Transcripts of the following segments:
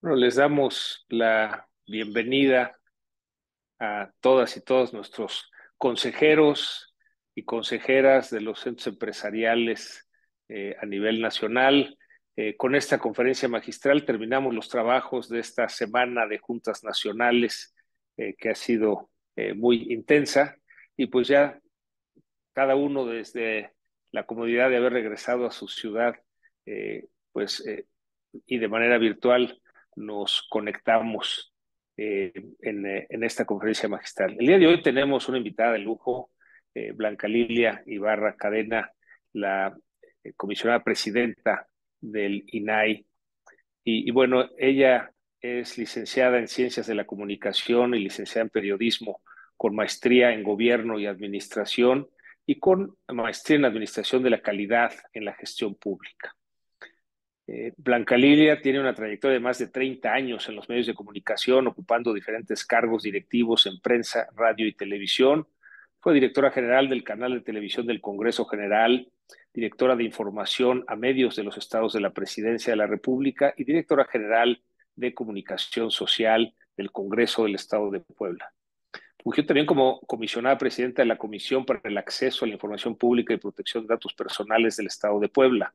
Bueno, les damos la bienvenida a todas y todos nuestros consejeros y consejeras de los centros empresariales a nivel nacional. Con esta conferencia magistral terminamos los trabajos de esta semana de juntas nacionales que ha sido muy intensa y pues ya cada uno desde la comodidad de haber regresado a su ciudad, pues y de manera virtual nos conectamos en esta conferencia magistral. El día de hoy tenemos una invitada de lujo, Blanca Lilia Ibarra Cadena, la comisionada presidenta del INAI. Y bueno, ella es licenciada en Ciencias de la Comunicación y licenciada en Periodismo, con maestría en Gobierno y Administración y con maestría en Administración de la Calidad en la Gestión Pública. Blanca Lilia tiene una trayectoria de más de 30 años en los medios de comunicación, ocupando diferentes cargos directivos en prensa, radio y televisión. Fue directora general del canal de televisión del Congreso General, directora de información a medios de los estados de la Presidencia de la República y directora general de comunicación social del Congreso del Estado de Puebla. Fungió también como comisionada presidenta de la Comisión para el Acceso a la Información Pública y Protección de Datos Personales del Estado de Puebla.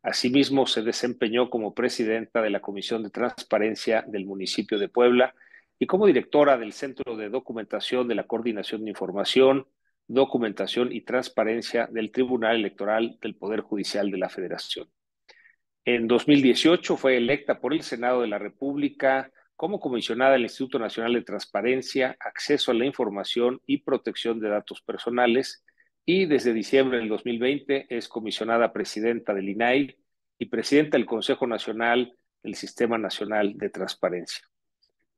Asimismo, se desempeñó como presidenta de la Comisión de Transparencia del municipio de Puebla y como directora del Centro de Documentación de la Coordinación de Información, Documentación y Transparencia del Tribunal Electoral del Poder Judicial de la Federación. En 2018 fue electa por el Senado de la República como comisionada del Instituto Nacional de Transparencia, Acceso a la Información y Protección de Datos Personales, y desde diciembre del 2020 es comisionada presidenta del INAI y presidenta del Consejo Nacional del Sistema Nacional de Transparencia.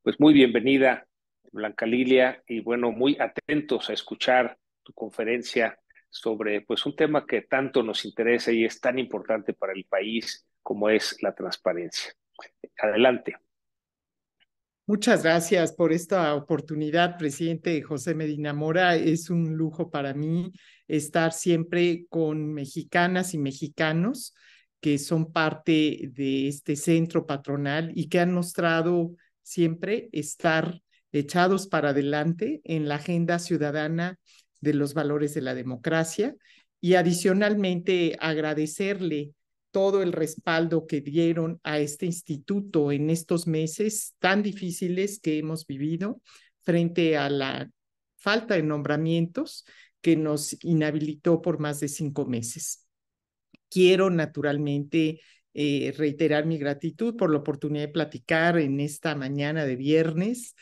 Pues muy bienvenida, Blanca Lilia, y bueno, muy atentos a escuchar tu conferencia sobre pues un tema que tanto nos interesa y es tan importante para el país como es la transparencia. Adelante. Muchas gracias por esta oportunidad, presidente José Medina Mora. Es un lujo para mí estar siempre con mexicanas y mexicanos que son parte de este centro patronal y que han mostrado siempre estar echados para adelante en la agenda ciudadana de los valores de la democracia y adicionalmente agradecerle todo el respaldo que dieron a este instituto en estos meses tan difíciles que hemos vivido frente a la falta de nombramientos que nos inhabilitó por más de 5 meses. Quiero naturalmente reiterar mi gratitud por la oportunidad de platicar en esta mañana de viernes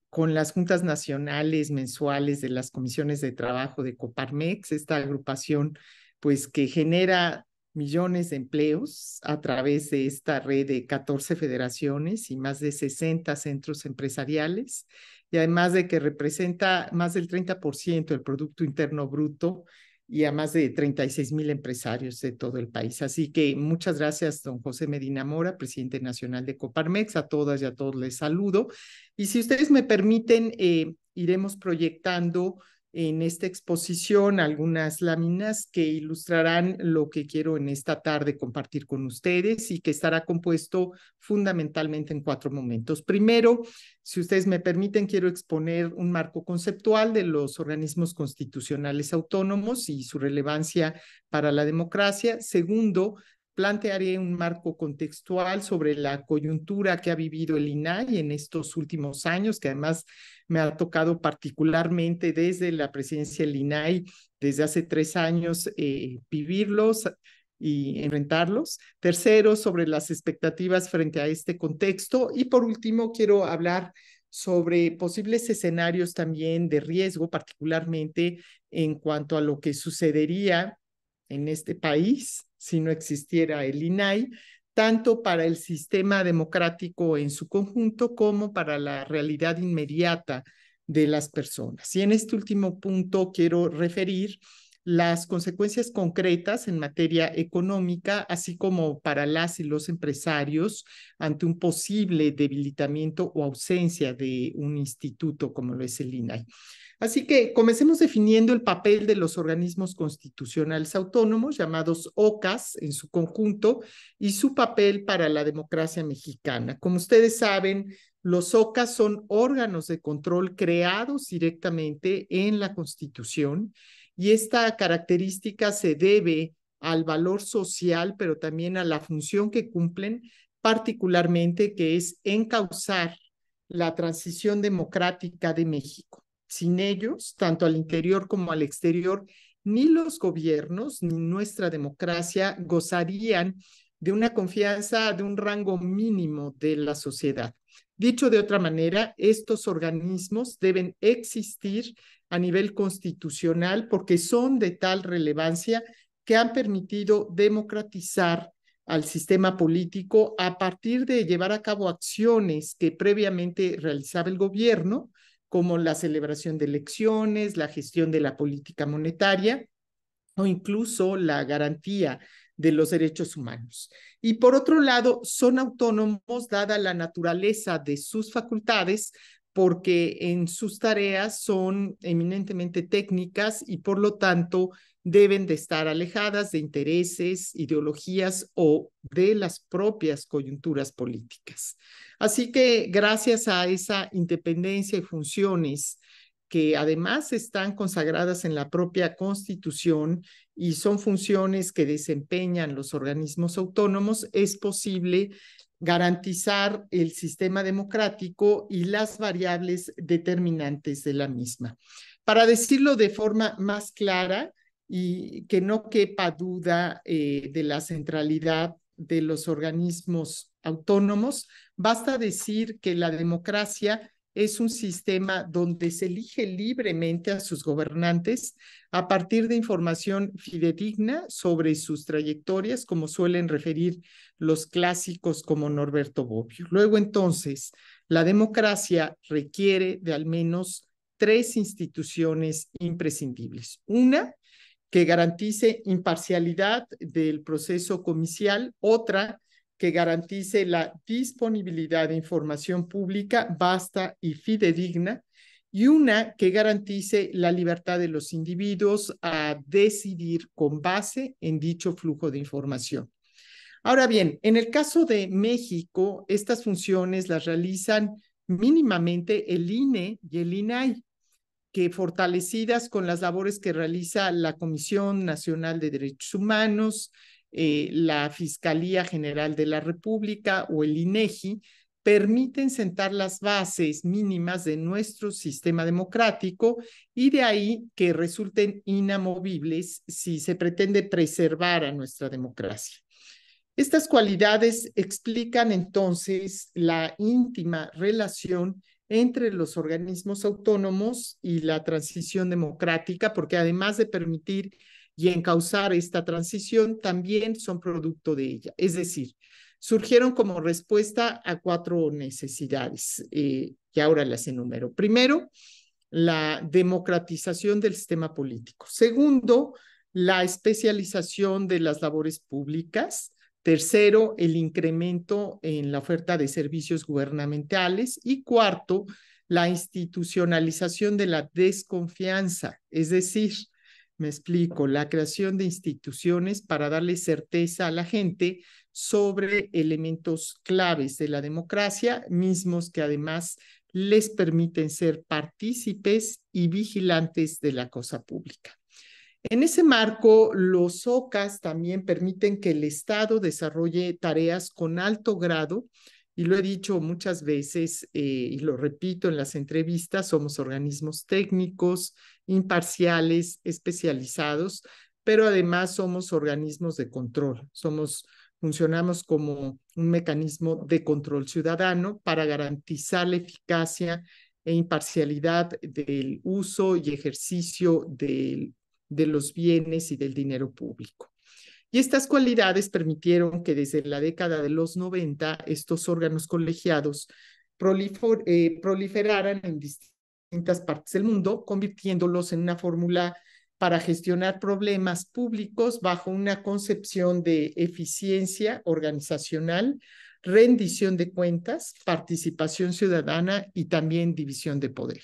con las juntas nacionales mensuales de las comisiones de trabajo de Coparmex, esta agrupación pues que genera millones de empleos a través de esta red de 14 federaciones y más de 60 centros empresariales, y además de que representa más del 30% del Producto Interno Bruto y a más de 36,000 empresarios de todo el país. Así que muchas gracias, don José Medina Mora, presidente nacional de Coparmex. A todas y a todos les saludo. Y si ustedes me permiten, iremos proyectando en esta exposición algunas láminas que ilustrarán lo que quiero en esta tarde compartir con ustedes y que estará compuesto fundamentalmente en 4 momentos. Primero, si ustedes me permiten, quiero exponer un marco conceptual de los organismos constitucionales autónomos y su relevancia para la democracia. Segundo, plantearé un marco contextual sobre la coyuntura que ha vivido el INAI en estos últimos años, que además me ha tocado particularmente desde la presidencia del INAI, desde hace 3 años, vivirlos y enfrentarlos. Tercero, sobre las expectativas frente a este contexto. Y por último, quiero hablar sobre posibles escenarios también de riesgo, particularmente en cuanto a lo que sucedería en este país si no existiera el INAI, tanto para el sistema democrático en su conjunto como para la realidad inmediata de las personas. Y en este último punto quiero referir las consecuencias concretas en materia económica, así como para las y los empresarios ante un posible debilitamiento o ausencia de un instituto como lo es el INAI. Así que comencemos definiendo el papel de los organismos constitucionales autónomos, llamados OCAS en su conjunto, y su papel para la democracia mexicana. Como ustedes saben, los OCAS son órganos de control creados directamente en la Constitución, y esta característica se debe al valor social, pero también a la función que cumplen, particularmente que es encauzar la transición democrática de México. Sin ellos, tanto al interior como al exterior, ni los gobiernos ni nuestra democracia gozarían de una confianza de un rango mínimo de la sociedad. Dicho de otra manera, estos organismos deben existir a nivel constitucional porque son de tal relevancia que han permitido democratizar al sistema político a partir de llevar a cabo acciones que previamente realizaba el gobierno, como la celebración de elecciones, la gestión de la política monetaria o incluso la garantía de los derechos humanos. Y por otro lado, son autónomos dada la naturaleza de sus facultades, porque en sus tareas son eminentemente técnicas y por lo tanto deben de estar alejadas de intereses, ideologías o de las propias coyunturas políticas. Así que gracias a esa independencia y funciones que además están consagradas en la propia Constitución y son funciones que desempeñan los organismos autónomos, es posible garantizar el sistema democrático y las variables determinantes de la misma. Para decirlo de forma más clara y que no quepa duda de la centralidad de los organismos autónomos, basta decir que la democracia es un sistema donde se elige libremente a sus gobernantes a partir de información fidedigna sobre sus trayectorias, como suelen referir los clásicos como Norberto Bobbio. Luego, entonces, la democracia requiere de al menos tres instituciones imprescindibles. Una, que garantice imparcialidad del proceso comicial. Otra, que garantice la disponibilidad de información pública vasta y fidedigna, y una que garantice la libertad de los individuos a decidir con base en dicho flujo de información. Ahora bien, en el caso de México, estas funciones las realizan mínimamente el INE y el INAI, que fortalecidas con las labores que realiza la Comisión Nacional de Derechos Humanos, la Fiscalía General de la República o el INEGI, permiten sentar las bases mínimas de nuestro sistema democrático y de ahí que resulten inamovibles si se pretende preservar a nuestra democracia. Estas cualidades explican entonces la íntima relación entre los organismos autónomos y la transición democrática, porque además de permitir y encauzar esta transición, también son producto de ella. Es decir, surgieron como respuesta a cuatro necesidades, que ahora las enumero. Primero, la democratización del sistema político. Segundo, la especialización de las labores públicas. Tercero, el incremento en la oferta de servicios gubernamentales. Y cuarto, la institucionalización de la desconfianza, es decir, me explico, la creación de instituciones para darle certeza a la gente sobre elementos claves de la democracia, mismos que además les permiten ser partícipes y vigilantes de la cosa pública. En ese marco, los OCAS también permiten que el Estado desarrolle tareas con alto grado, y lo he dicho muchas veces y lo repito en las entrevistas, somos organismos técnicos, imparciales, especializados, pero además somos organismos de control, funcionamos como un mecanismo de control ciudadano para garantizar la eficacia e imparcialidad del uso y ejercicio de los bienes y del dinero público. Y estas cualidades permitieron que desde la década de los 90 estos órganos colegiados proliferaran en distintas partes del mundo, convirtiéndolos en una fórmula para gestionar problemas públicos bajo una concepción de eficiencia organizacional, rendición de cuentas, participación ciudadana y también división de poder.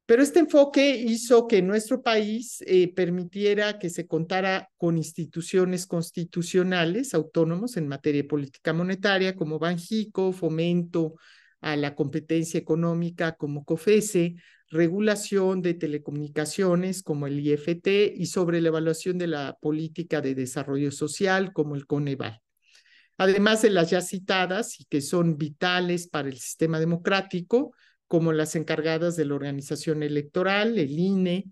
Pero este enfoque hizo que nuestro país permitiera que se contara con instituciones constitucionales autónomos en materia de política monetaria, como Banjico, fomento a la competencia económica, como COFESE, regulación de telecomunicaciones, como el IFT, y sobre la evaluación de la política de desarrollo social, como el Coneval. Además de las ya citadas y que son vitales para el sistema democrático, como las encargadas de la organización electoral, el INE,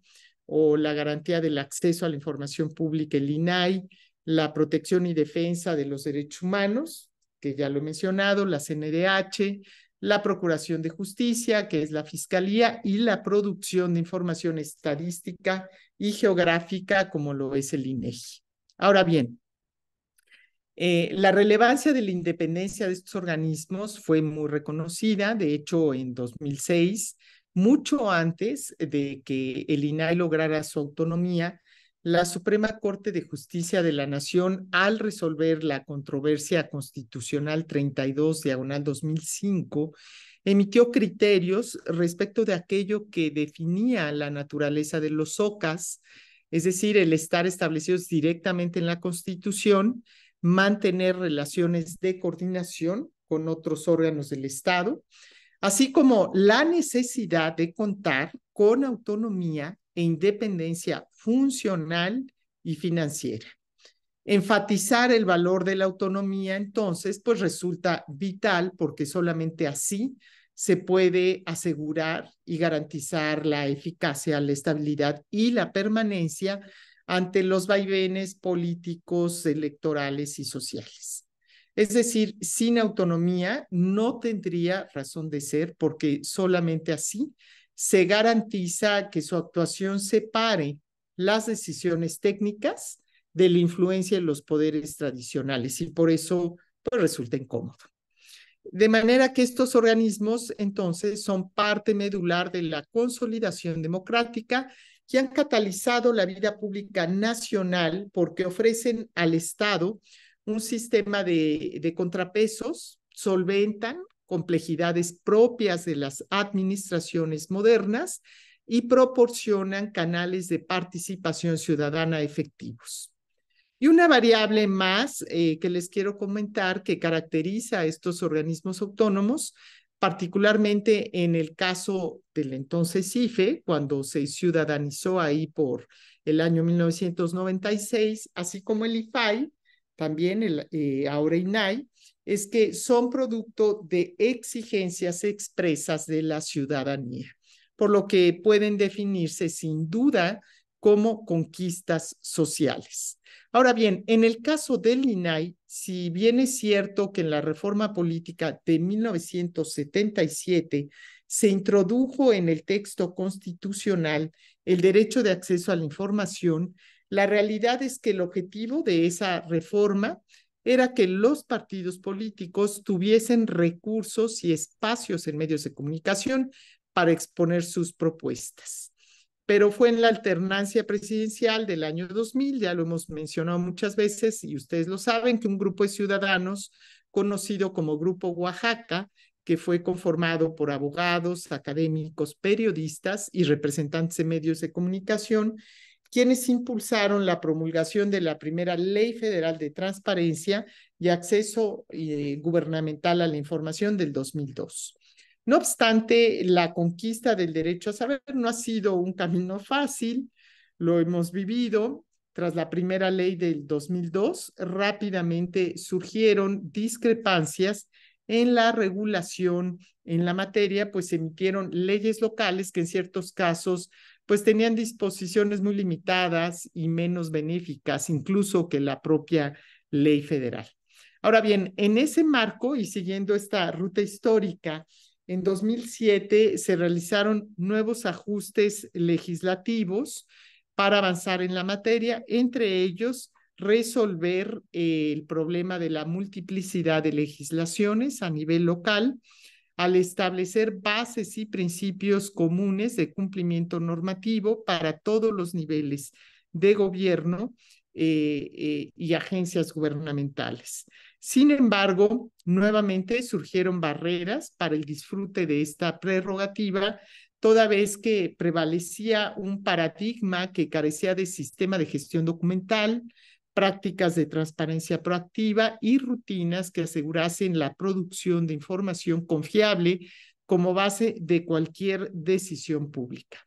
o la garantía del acceso a la información pública, el INAI, la protección y defensa de los derechos humanos, que ya lo he mencionado, la CNDH, la Procuración de Justicia, que es la Fiscalía, y la producción de información estadística y geográfica, como lo es el INEGI. Ahora bien, la relevancia de la independencia de estos organismos fue muy reconocida. De hecho, en 2006, mucho antes de que el INAI lograra su autonomía, la Suprema Corte de Justicia de la Nación, al resolver la controversia constitucional 32/2005, emitió criterios respecto de aquello que definía la naturaleza de los OCAS, es decir, el estar establecidos directamente en la Constitución, mantener relaciones de coordinación con otros órganos del Estado, así como la necesidad de contar con autonomía e independencia funcional y financiera. Enfatizar el valor de la autonomía, entonces, pues resulta vital porque solamente así se puede asegurar y garantizar la eficacia, la estabilidad y la permanencia ante los vaivenes políticos, electorales y sociales. Es decir, sin autonomía no tendría razón de ser porque solamente así se garantiza que su actuación separe las decisiones técnicas de la influencia de los poderes tradicionales y por eso pues, resulta incómodo. De manera que estos organismos entonces son parte medular de la consolidación democrática que han catalizado la vida pública nacional porque ofrecen al Estado un sistema de contrapesos, solventan complejidades propias de las administraciones modernas y proporcionan canales de participación ciudadana efectivos. Y una variable más que les quiero comentar que caracteriza a estos organismos autónomos, particularmente en el caso del entonces IFE, cuando se ciudadanizó ahí por el año 1996, así como el IFAI, también ahora INAI, es que son producto de exigencias expresas de la ciudadanía, por lo que pueden definirse sin duda como conquistas sociales. Ahora bien, en el caso del INAI, si bien es cierto que en la reforma política de 1977 se introdujo en el texto constitucional el derecho de acceso a la información, la realidad es que el objetivo de esa reforma era que los partidos políticos tuviesen recursos y espacios en medios de comunicación para exponer sus propuestas. Pero fue en la alternancia presidencial del año 2000, ya lo hemos mencionado muchas veces y ustedes lo saben, que un grupo de ciudadanos conocido como Grupo Oaxaca, que fue conformado por abogados, académicos, periodistas y representantes de medios de comunicación, quienes impulsaron la promulgación de la primera Ley Federal de Transparencia y Acceso Gubernamental a la Información del 2002. No obstante, la conquista del derecho a saber no ha sido un camino fácil, lo hemos vivido. Tras la primera ley del 2002, rápidamente surgieron discrepancias en la regulación en la materia, pues se emitieron leyes locales que en ciertos casos pues tenían disposiciones muy limitadas y menos benéficas, incluso que la propia ley federal. Ahora bien, en ese marco y siguiendo esta ruta histórica, en 2007 se realizaron nuevos ajustes legislativos para avanzar en la materia, entre ellos resolver el problema de la multiplicidad de legislaciones a nivel local, al establecer bases y principios comunes de cumplimiento normativo para todos los niveles de gobierno y agencias gubernamentales. Sin embargo, nuevamente surgieron barreras para el disfrute de esta prerrogativa, toda vez que prevalecía un paradigma que carecía de sistema de gestión documental, prácticas de transparencia proactiva y rutinas que asegurasen la producción de información confiable como base de cualquier decisión pública.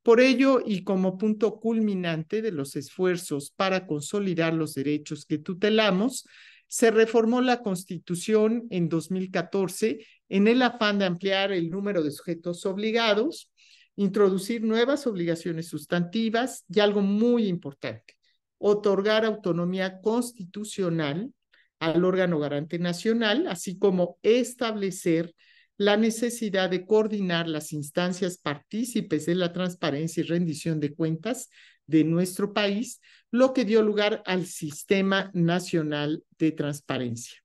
Por ello, y como punto culminante de los esfuerzos para consolidar los derechos que tutelamos, se reformó la Constitución en 2014 en el afán de ampliar el número de sujetos obligados, introducir nuevas obligaciones sustantivas y algo muy importante, otorgar autonomía constitucional al órgano garante nacional, así como establecer la necesidad de coordinar las instancias partícipes de la transparencia y rendición de cuentas de nuestro país, lo que dio lugar al Sistema Nacional de Transparencia.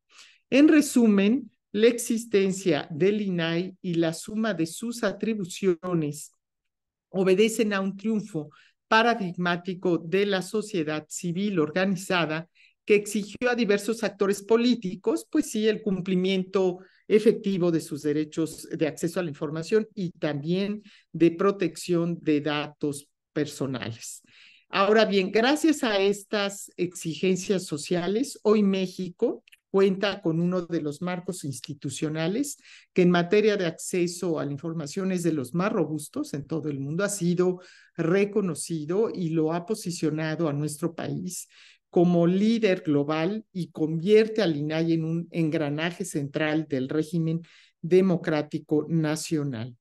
En resumen, la existencia del INAI y la suma de sus atribuciones obedecen a un triunfo paradigmático de la sociedad civil organizada que exigió a diversos actores políticos, pues sí, el cumplimiento efectivo de sus derechos de acceso a la información y también de protección de datos personales. Ahora bien, gracias a estas exigencias sociales, hoy México cuenta con uno de los marcos institucionales que en materia de acceso a la información es de los más robustos en todo el mundo, ha sido reconocido y lo ha posicionado a nuestro país como líder global y convierte al INAI en un engranaje central del régimen democrático nacional.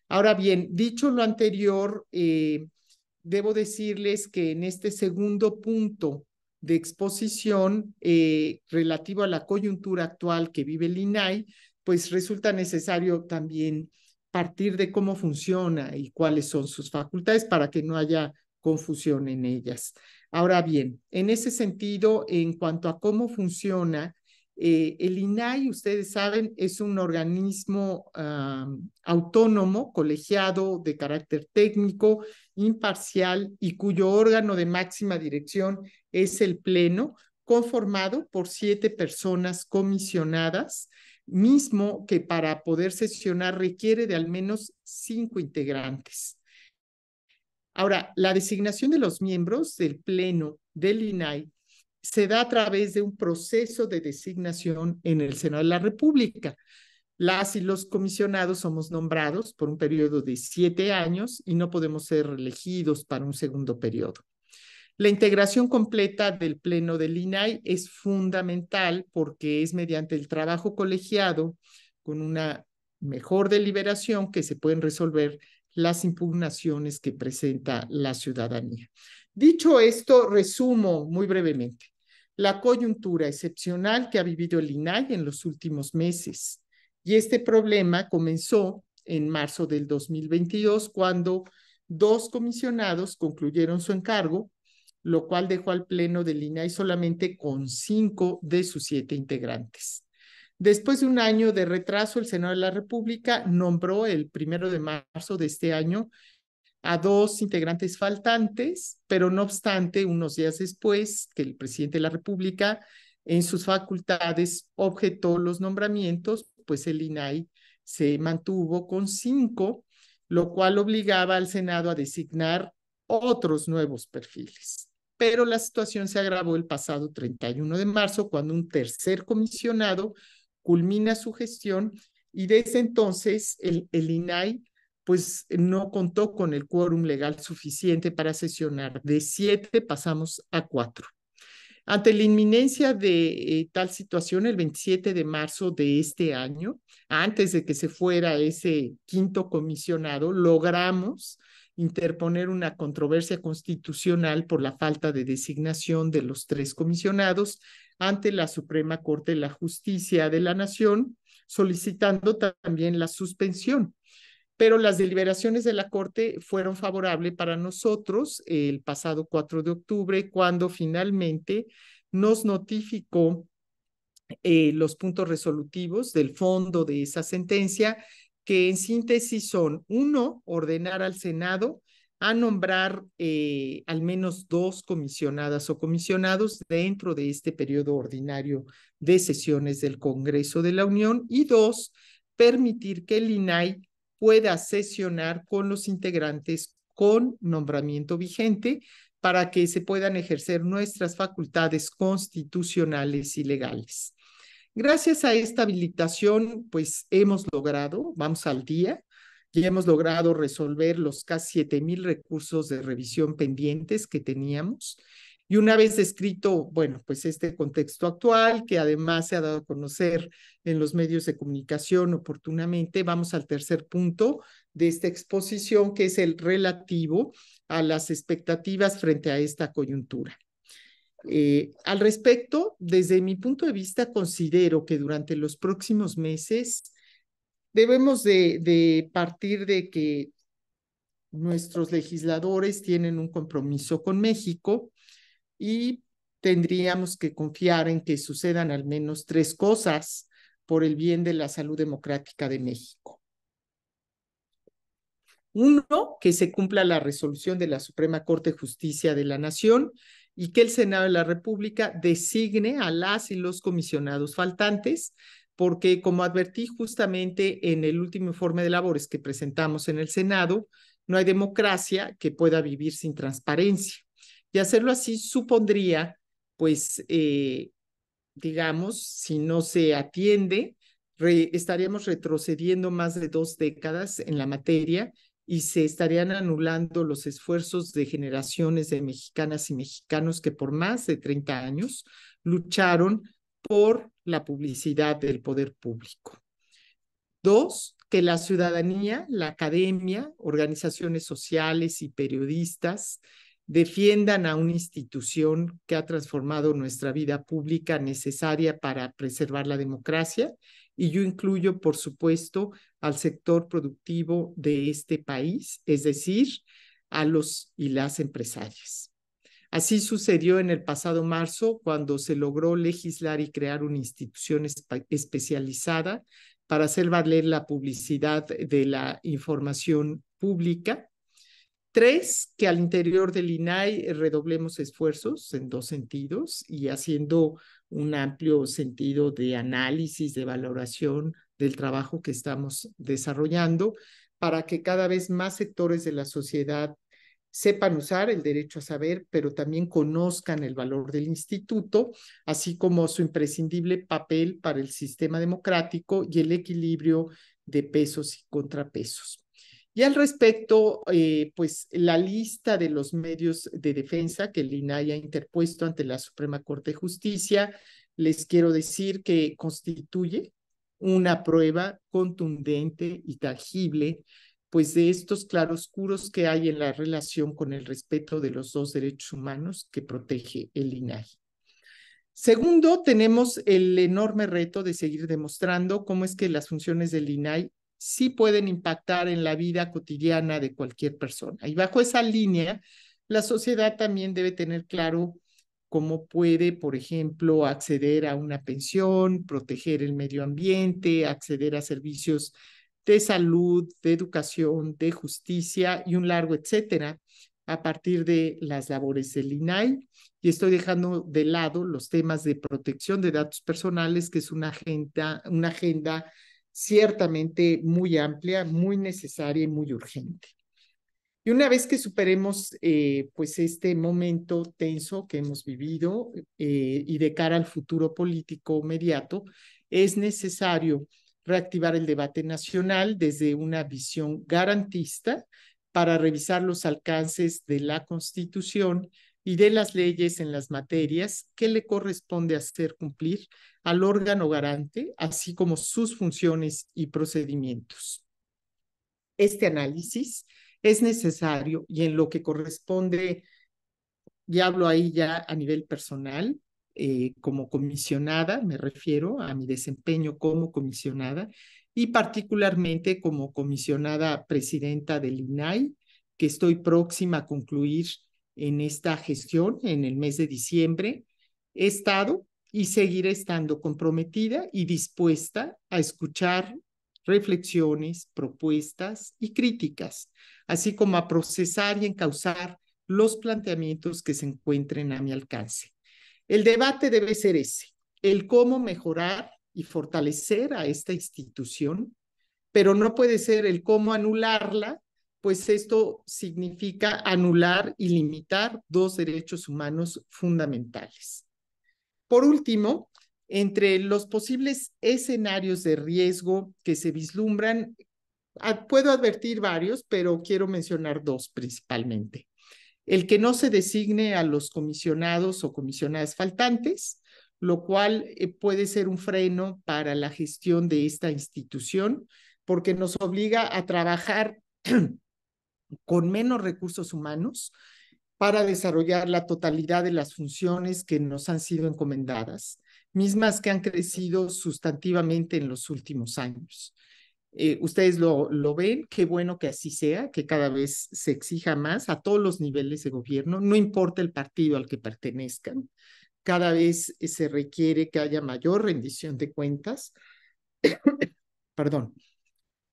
Ahora bien, dicho lo anterior, debo decirles que en este segundo punto de exposición relativo a la coyuntura actual que vive el INAI, pues resulta necesario también partir de cómo funciona y cuáles son sus facultades para que no haya confusión en ellas. Ahora bien, en ese sentido, en cuanto a cómo funciona, el INAI, ustedes saben, es un organismo autónomo, colegiado, de carácter técnico, imparcial y cuyo órgano de máxima dirección es el Pleno, conformado por 7 personas comisionadas, mismo que para poder sesionar requiere de al menos 5 integrantes. Ahora, la designación de los miembros del Pleno del INAI se da a través de un proceso de designación en el Senado de la República. Las y los comisionados somos nombrados por un periodo de 7 años y no podemos ser reelegidos para un segundo periodo. La integración completa del Pleno del INAI es fundamental porque es mediante el trabajo colegiado con una mejor deliberación que se pueden resolver las impugnaciones que presenta la ciudadanía. Dicho esto, resumo muy brevemente la coyuntura excepcional que ha vivido el INAI en los últimos meses. Y este problema comenzó en marzo del 2022, cuando 2 comisionados concluyeron su encargo, lo cual dejó al Pleno del INAI solamente con 5 de sus 7 integrantes. Después de un año de retraso, el Senado de la República nombró el 1 de marzo de este año a 2 integrantes faltantes, pero no obstante, unos días después que el presidente de la República en sus facultades objetó los nombramientos, pues el INAI se mantuvo con 5, lo cual obligaba al Senado a designar otros nuevos perfiles. Pero la situación se agravó el pasado 31 de marzo, cuando un tercer comisionado culmina su gestión y desde entonces el INAI pues no contó con el quórum legal suficiente para sesionar. De 7 pasamos a 4. Ante la inminencia de tal situación, el 27 de marzo de este año, antes de que se fuera ese 5º comisionado, logramos interponer una controversia constitucional por la falta de designación de los 3 comisionados ante la Suprema Corte de la Justicia de la Nación, solicitando también la suspensión. Pero las deliberaciones de la Corte fueron favorables para nosotros el pasado 4 de octubre, cuando finalmente nos notificó los puntos resolutivos del fondo de esa sentencia, que en síntesis son: uno, ordenar al Senado a nombrar al menos 2 comisionadas o comisionados dentro de este periodo ordinario de sesiones del Congreso de la Unión, y 2, permitir que el INAI pueda sesionar con los integrantes con nombramiento vigente para que se puedan ejercer nuestras facultades constitucionales y legales. Gracias a esta habilitación, pues hemos logrado, vamos al día, ya hemos logrado resolver los casi 7,000 recursos de revisión pendientes que teníamos. Y una vez descrito, bueno, pues este contexto actual, que además se ha dado a conocer en los medios de comunicación oportunamente, vamos al tercer punto de esta exposición, que es el relativo a las expectativas frente a esta coyuntura. Al respecto, desde mi punto de vista, considero que durante los próximos meses debemos de partir de que nuestros legisladores tienen un compromiso con México y tendríamos que confiar en que sucedan al menos 3 cosas por el bien de la salud democrática de México. Uno, que se cumpla la resolución de la Suprema Corte de Justicia de la Nación y que el Senado de la República designe a las y los comisionados faltantes, porque, como advertí justamente en el último informe de labores que presentamos en el Senado, no hay democracia que pueda vivir sin transparencia. Y hacerlo así supondría, pues, digamos, si no se atiende, estaríamos retrocediendo más de 2 décadas en la materia y se estarían anulando los esfuerzos de generaciones de mexicanas y mexicanos que por más de 30 años lucharon por la publicidad del poder público. 2, que la ciudadanía, la academia, organizaciones sociales y periodistas defiendan a una institución que ha transformado nuestra vida pública, necesaria para preservar la democracia, y yo incluyo, por supuesto, al sector productivo de este país, es decir, a los y las empresarias. Así sucedió en el pasado marzo, cuando se logró legislar y crear una institución especializada para hacer valer la publicidad de la información pública. 3, que al interior del INAI redoblemos esfuerzos en 2 sentidos y haciendo un amplio sentido de análisis, de valoración del trabajo que estamos desarrollando, para que cada vez más sectores de la sociedad sepan usar el derecho a saber, pero también conozcan el valor del instituto, así como su imprescindible papel para el sistema democrático y el equilibrio de pesos y contrapesos. Y al respecto, pues la lista de los medios de defensa que el INAI ha interpuesto ante la Suprema Corte de Justicia, les quiero decir que constituye una prueba contundente y tangible, pues, de estos claroscuros que hay en la relación con el respeto de los 2 derechos humanos que protege el INAI. Segundo, tenemos el enorme reto de seguir demostrando cómo es que las funciones del INAI sí pueden impactar en la vida cotidiana de cualquier persona. Y bajo esa línea, la sociedad también debe tener claro cómo puede, por ejemplo, acceder a una pensión, proteger el medio ambiente, acceder a servicios de salud, de educación, de justicia y un largo etcétera, a partir de las labores del INAI. Y estoy dejando de lado los temas de protección de datos personales, que es una agenda ciertamente muy amplia, muy necesaria y muy urgente. Y una vez que superemos pues este momento tenso que hemos vivido y de cara al futuro político inmediato, es necesario reactivar el debate nacional desde una visión garantista para revisar los alcances de la Constitución y de las leyes en las materias que le corresponde hacer cumplir al órgano garante, así como sus funciones y procedimientos. Este análisis es necesario y en lo que corresponde, y hablo ahí ya a nivel personal, como comisionada, me refiero a mi desempeño como comisionada y particularmente como comisionada presidenta del INAI, que estoy próxima a concluir en esta gestión en el mes de diciembre. He estado y seguiré estando comprometida y dispuesta a escuchar reflexiones, propuestas y críticas, así como a procesar y encauzar los planteamientos que se encuentren a mi alcance. El debate debe ser ese, el cómo mejorar y fortalecer a esta institución, pero no puede ser el cómo anularla, pues esto significa anular y limitar dos derechos humanos fundamentales. Por último, entre los posibles escenarios de riesgo que se vislumbran, puedo advertir varios, pero quiero mencionar dos principalmente. El que no se designe a los comisionados o comisionadas faltantes, lo cual puede ser un freno para la gestión de esta institución, porque nos obliga a trabajar con menos recursos humanos para desarrollar la totalidad de las funciones que nos han sido encomendadas, mismas que han crecido sustantivamente en los últimos años. Ustedes lo ven, qué bueno que así sea, que cada vez se exija más a todos los niveles de gobierno, no importa el partido al que pertenezcan, cada vez se requiere que haya mayor rendición de cuentas, perdón.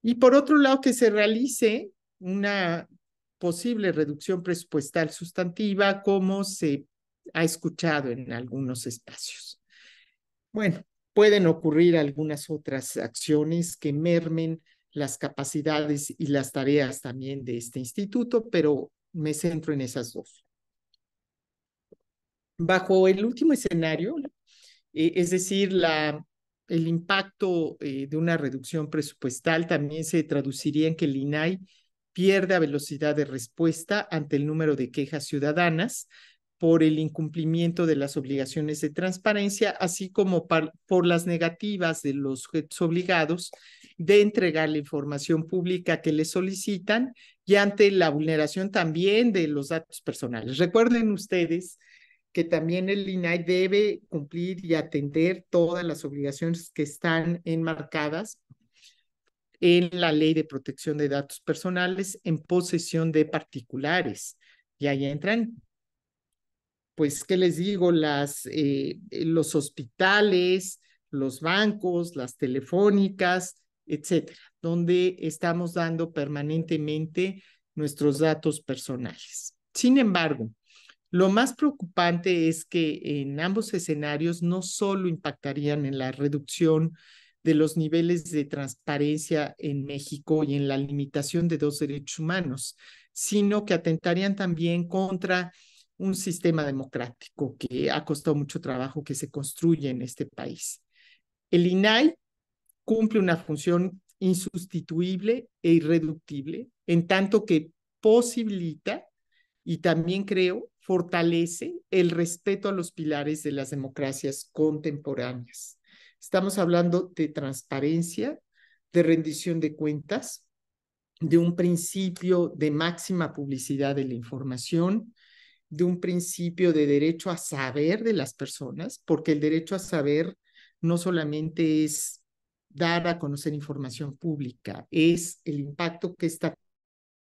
Y por otro lado, que se realice una posible reducción presupuestal sustantiva, como se ha escuchado en algunos espacios. Bueno, pueden ocurrir algunas otras acciones que mermen las capacidades y las tareas también de este instituto, pero me centro en esas dos. Bajo el último escenario, es decir, el impacto de una reducción presupuestal también se traduciría en que el INAI pierda velocidad de respuesta ante el número de quejas ciudadanas por el incumplimiento de las obligaciones de transparencia, así como por las negativas de los sujetos obligados de entregar la información pública que les solicitan y ante la vulneración también de los datos personales. Recuerden ustedes que también el INAI debe cumplir y atender todas las obligaciones que están enmarcadas en la Ley de Protección de Datos Personales en posesión de particulares. Y ahí entran, pues, ¿qué les digo? Los hospitales, los bancos, las telefónicas, etcétera, donde estamos dando permanentemente nuestros datos personales. Sin embargo, lo más preocupante es que en ambos escenarios no solo impactarían en la reducción de los niveles de transparencia en México y en la limitación de dos derechos humanos, sino que atentarían también contra un sistema democrático que ha costado mucho trabajo que se construya en este país. El INAI cumple una función insustituible e irreductible, en tanto que posibilita y también creo fortalece el respeto a los pilares de las democracias contemporáneas. Estamos hablando de transparencia, de rendición de cuentas, de un principio de máxima publicidad de la información, de un principio de derecho a saber de las personas, porque el derecho a saber no solamente es dar a conocer información pública, es el impacto que esta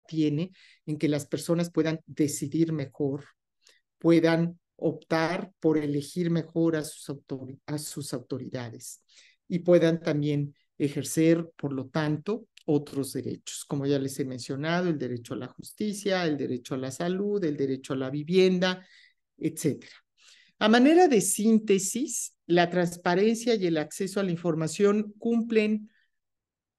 tiene en que las personas puedan decidir mejor, puedan optar por elegir mejor a sus autoridades y puedan también ejercer, por lo tanto, otros derechos, como ya les he mencionado, el derecho a la justicia, el derecho a la salud, el derecho a la vivienda, etcétera. A manera de síntesis, la transparencia y el acceso a la información cumplen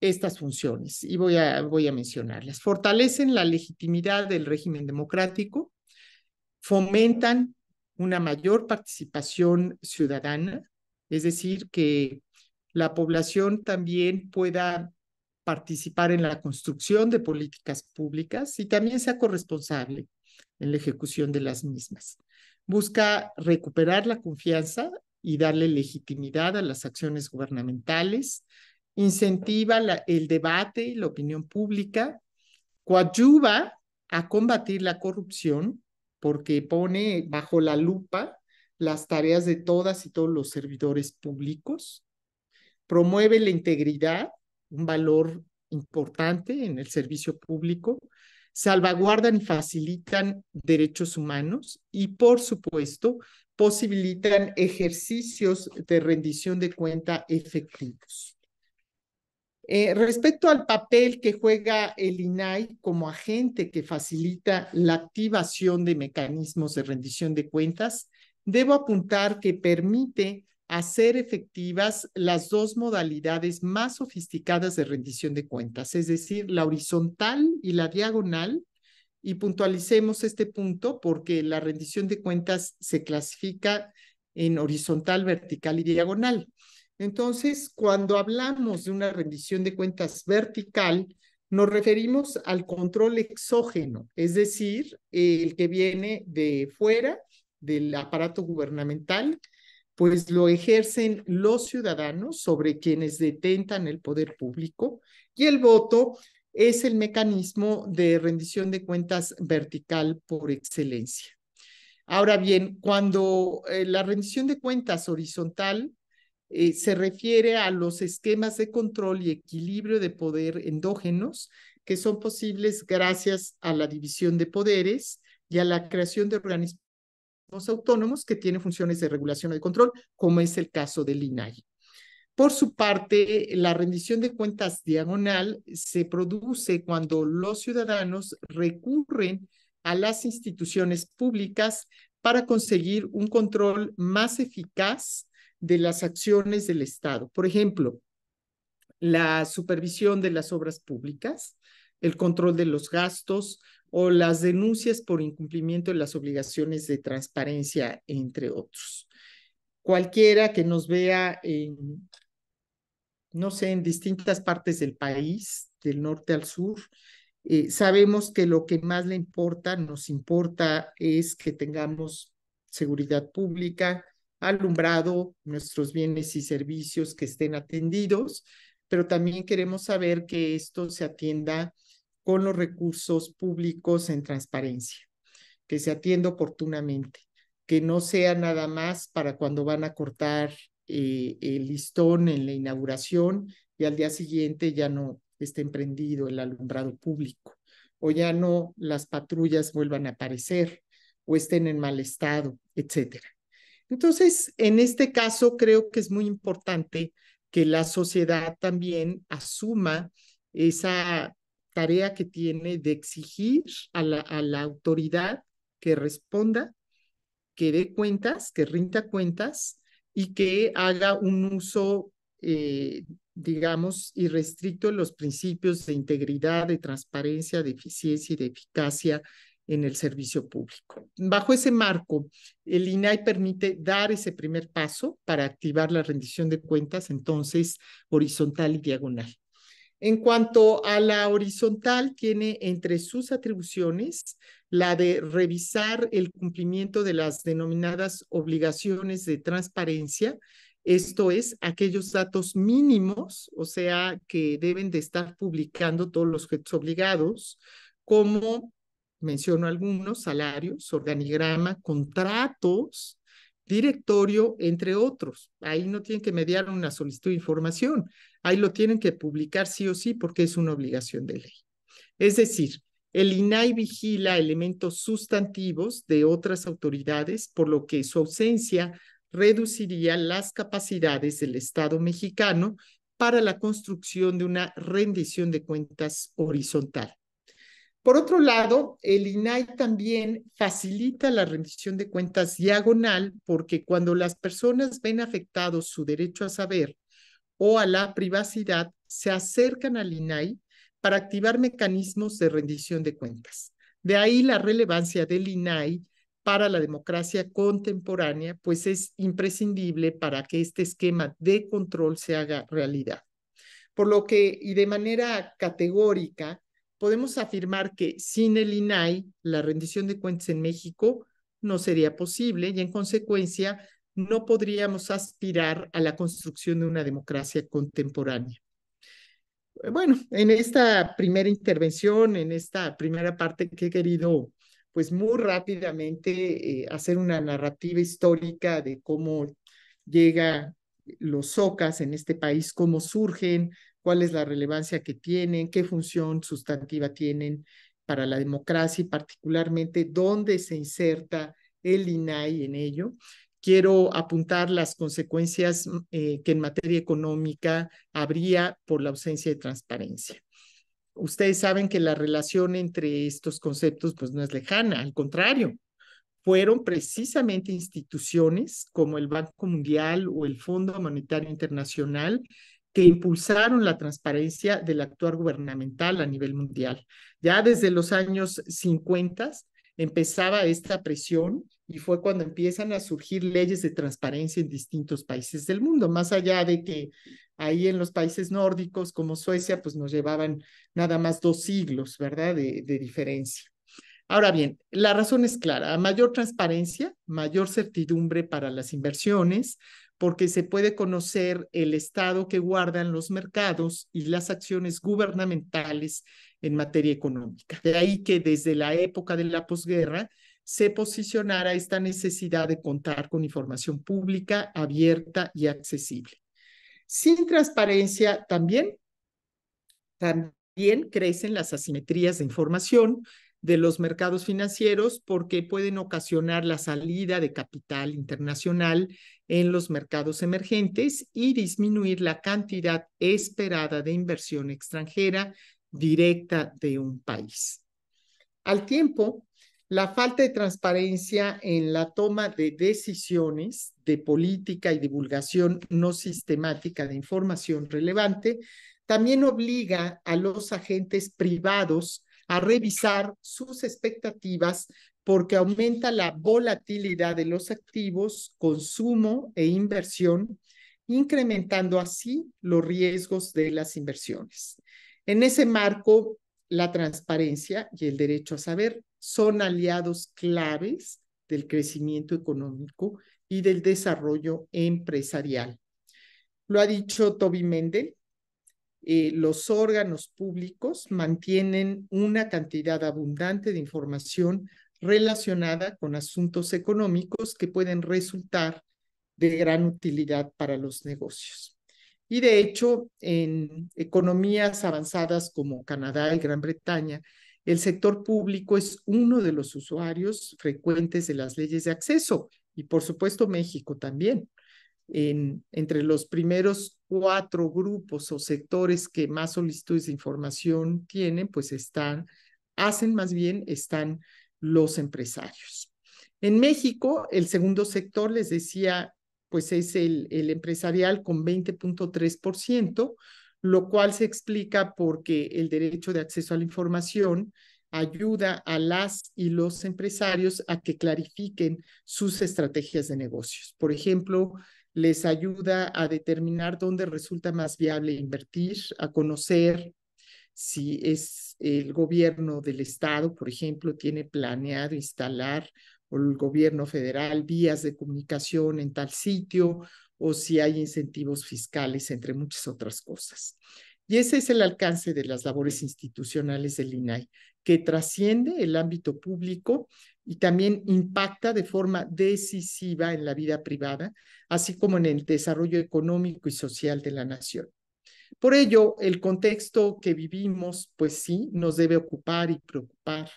estas funciones y voy a mencionarlas. Fortalecen la legitimidad del régimen democrático, fomentan una mayor participación ciudadana, es decir, que la población también pueda participar en la construcción de políticas públicas y también sea corresponsable en la ejecución de las mismas. Busca recuperar la confianza y darle legitimidad a las acciones gubernamentales, incentiva el debate y la opinión pública, coadyuva a combatir la corrupción porque pone bajo la lupa las tareas de todas y todos los servidores públicos, promueve la integridad, un valor importante en el servicio público, salvaguardan y facilitan derechos humanos y, por supuesto, posibilitan ejercicios de rendición de cuenta efectivos. Respecto al papel que juega el INAI como agente que facilita la activación de mecanismos de rendición de cuentas, debo apuntar que permite hacer efectivas las dos modalidades más sofisticadas de rendición de cuentas, es decir, la horizontal y la diagonal. Y puntualicemos este punto porque la rendición de cuentas se clasifica en horizontal, vertical y diagonal. Entonces, cuando hablamos de una rendición de cuentas vertical, nos referimos al control exógeno, es decir, el que viene de fuera del aparato gubernamental, pues lo ejercen los ciudadanos sobre quienes detentan el poder público, y el voto es el mecanismo de rendición de cuentas vertical por excelencia. Ahora bien, cuando la rendición de cuentas horizontal se refiere a los esquemas de control y equilibrio de poder endógenos que son posibles gracias a la división de poderes y a la creación de organismos autónomos que tienen funciones de regulación o de control, como es el caso del INAI. Por su parte, la rendición de cuentas diagonal se produce cuando los ciudadanos recurren a las instituciones públicas para conseguir un control más eficaz de las acciones del Estado. Por ejemplo, la supervisión de las obras públicas, el control de los gastos o las denuncias por incumplimiento de las obligaciones de transparencia, entre otros. Cualquiera que nos vea en, no sé, en distintas partes del país, del norte al sur, sabemos que lo que más le importa, nos importa, es que tengamos seguridad pública, alumbrado, nuestros bienes y servicios que estén atendidos, pero también queremos saber que esto se atienda con los recursos públicos en transparencia, que se atienda oportunamente, que no sea nada más para cuando van a cortar el listón en la inauguración y al día siguiente ya no esté prendido el alumbrado público, o ya no las patrullas vuelvan a aparecer o estén en mal estado, etcétera. Entonces, en este caso, creo que es muy importante que la sociedad también asuma esa tarea que tiene de exigir a la autoridad que responda, que dé cuentas, que rinda cuentas y que haga un uso, digamos, irrestricto de los principios de integridad, de transparencia, de eficiencia y de eficacia en el servicio público. Bajo ese marco, el INAI permite dar ese primer paso para activar la rendición de cuentas, entonces, horizontal y diagonal. En cuanto a la horizontal, tiene entre sus atribuciones la de revisar el cumplimiento de las denominadas obligaciones de transparencia, esto es, aquellos datos mínimos, o sea, que deben de estar publicando todos los sujetos obligados, como menciono algunos: salarios, organigrama, contratos, directorio, entre otros. Ahí no tienen que mediar una solicitud de información. Ahí lo tienen que publicar sí o sí porque es una obligación de ley. Es decir, el INAI vigila elementos sustantivos de otras autoridades, por lo que su ausencia reduciría las capacidades del Estado mexicano para la construcción de una rendición de cuentas horizontal. Por otro lado, el INAI también facilita la rendición de cuentas diagonal porque cuando las personas ven afectado su derecho a saber o a la privacidad, se acercan al INAI para activar mecanismos de rendición de cuentas. De ahí la relevancia del INAI para la democracia contemporánea, pues es imprescindible para que este esquema de control se haga realidad. Por lo que, y de manera categórica, podemos afirmar que sin el INAI, la rendición de cuentas en México no sería posible y en consecuencia no podríamos aspirar a la construcción de una democracia contemporánea. Bueno, en esta primera intervención, en esta primera parte que he querido, pues muy rápidamente hacer una narrativa histórica de cómo llega los SOCAS en este país, cómo surgen, cuál es la relevancia que tienen, qué función sustantiva tienen para la democracia y particularmente dónde se inserta el INAI en ello. Quiero apuntar las consecuencias que en materia económica habría por la ausencia de transparencia. Ustedes saben que la relación entre estos conceptos pues no es lejana, al contrario, fueron precisamente instituciones como el Banco Mundial o el Fondo Monetario Internacional que impulsaron la transparencia del actuar gubernamental a nivel mundial. Ya desde los años 50 empezaba esta presión y fue cuando empiezan a surgir leyes de transparencia en distintos países del mundo, más allá de que ahí en los países nórdicos como Suecia, pues nos llevaban nada más 2 siglos, ¿verdad?, de diferencia. Ahora bien, la razón es clara, a mayor transparencia, mayor certidumbre para las inversiones, porque se puede conocer el estado que guardan los mercados y las acciones gubernamentales en materia económica. De ahí que desde la época de la posguerra se posicionara esta necesidad de contar con información pública, abierta y accesible. Sin transparencia también crecen las asimetrías de información de los mercados financieros porque pueden ocasionar la salida de capital internacional en los mercados emergentes y disminuir la cantidad esperada de inversión extranjera directa de un país. Al tiempo, la falta de transparencia en la toma de decisiones de política y divulgación no sistemática de información relevante también obliga a los agentes privados a revisar sus expectativas porque aumenta la volatilidad de los activos, consumo e inversión, incrementando así los riesgos de las inversiones. En ese marco, la transparencia y el derecho a saber son aliados claves del crecimiento económico y del desarrollo empresarial. Lo ha dicho Toby Mendel, los órganos públicos mantienen una cantidad abundante de información relacionada con asuntos económicos que pueden resultar de gran utilidad para los negocios. Y de hecho, en economías avanzadas como Canadá y Gran Bretaña, el sector público es uno de los usuarios frecuentes de las leyes de acceso y por supuesto México también. Entre los primeros 4 grupos o sectores que más solicitudes de información tienen, pues están los empresarios. En México, el segundo sector, les decía, pues es el empresarial con 20.3%, lo cual se explica porque el derecho de acceso a la información ayuda a las y los empresarios a que clarifiquen sus estrategias de negocios. Por ejemplo, les ayuda a determinar dónde resulta más viable invertir, a conocer si es el gobierno del estado, por ejemplo, tiene planeado instalar o el gobierno federal vías de comunicación en tal sitio o si hay incentivos fiscales, entre muchas otras cosas. Y ese es el alcance de las labores institucionales del INAI, que trasciende el ámbito público y también impacta de forma decisiva en la vida privada, así como en el desarrollo económico y social de la nación. Por ello, el contexto que vivimos, pues sí, nos debe ocupar y preocupar,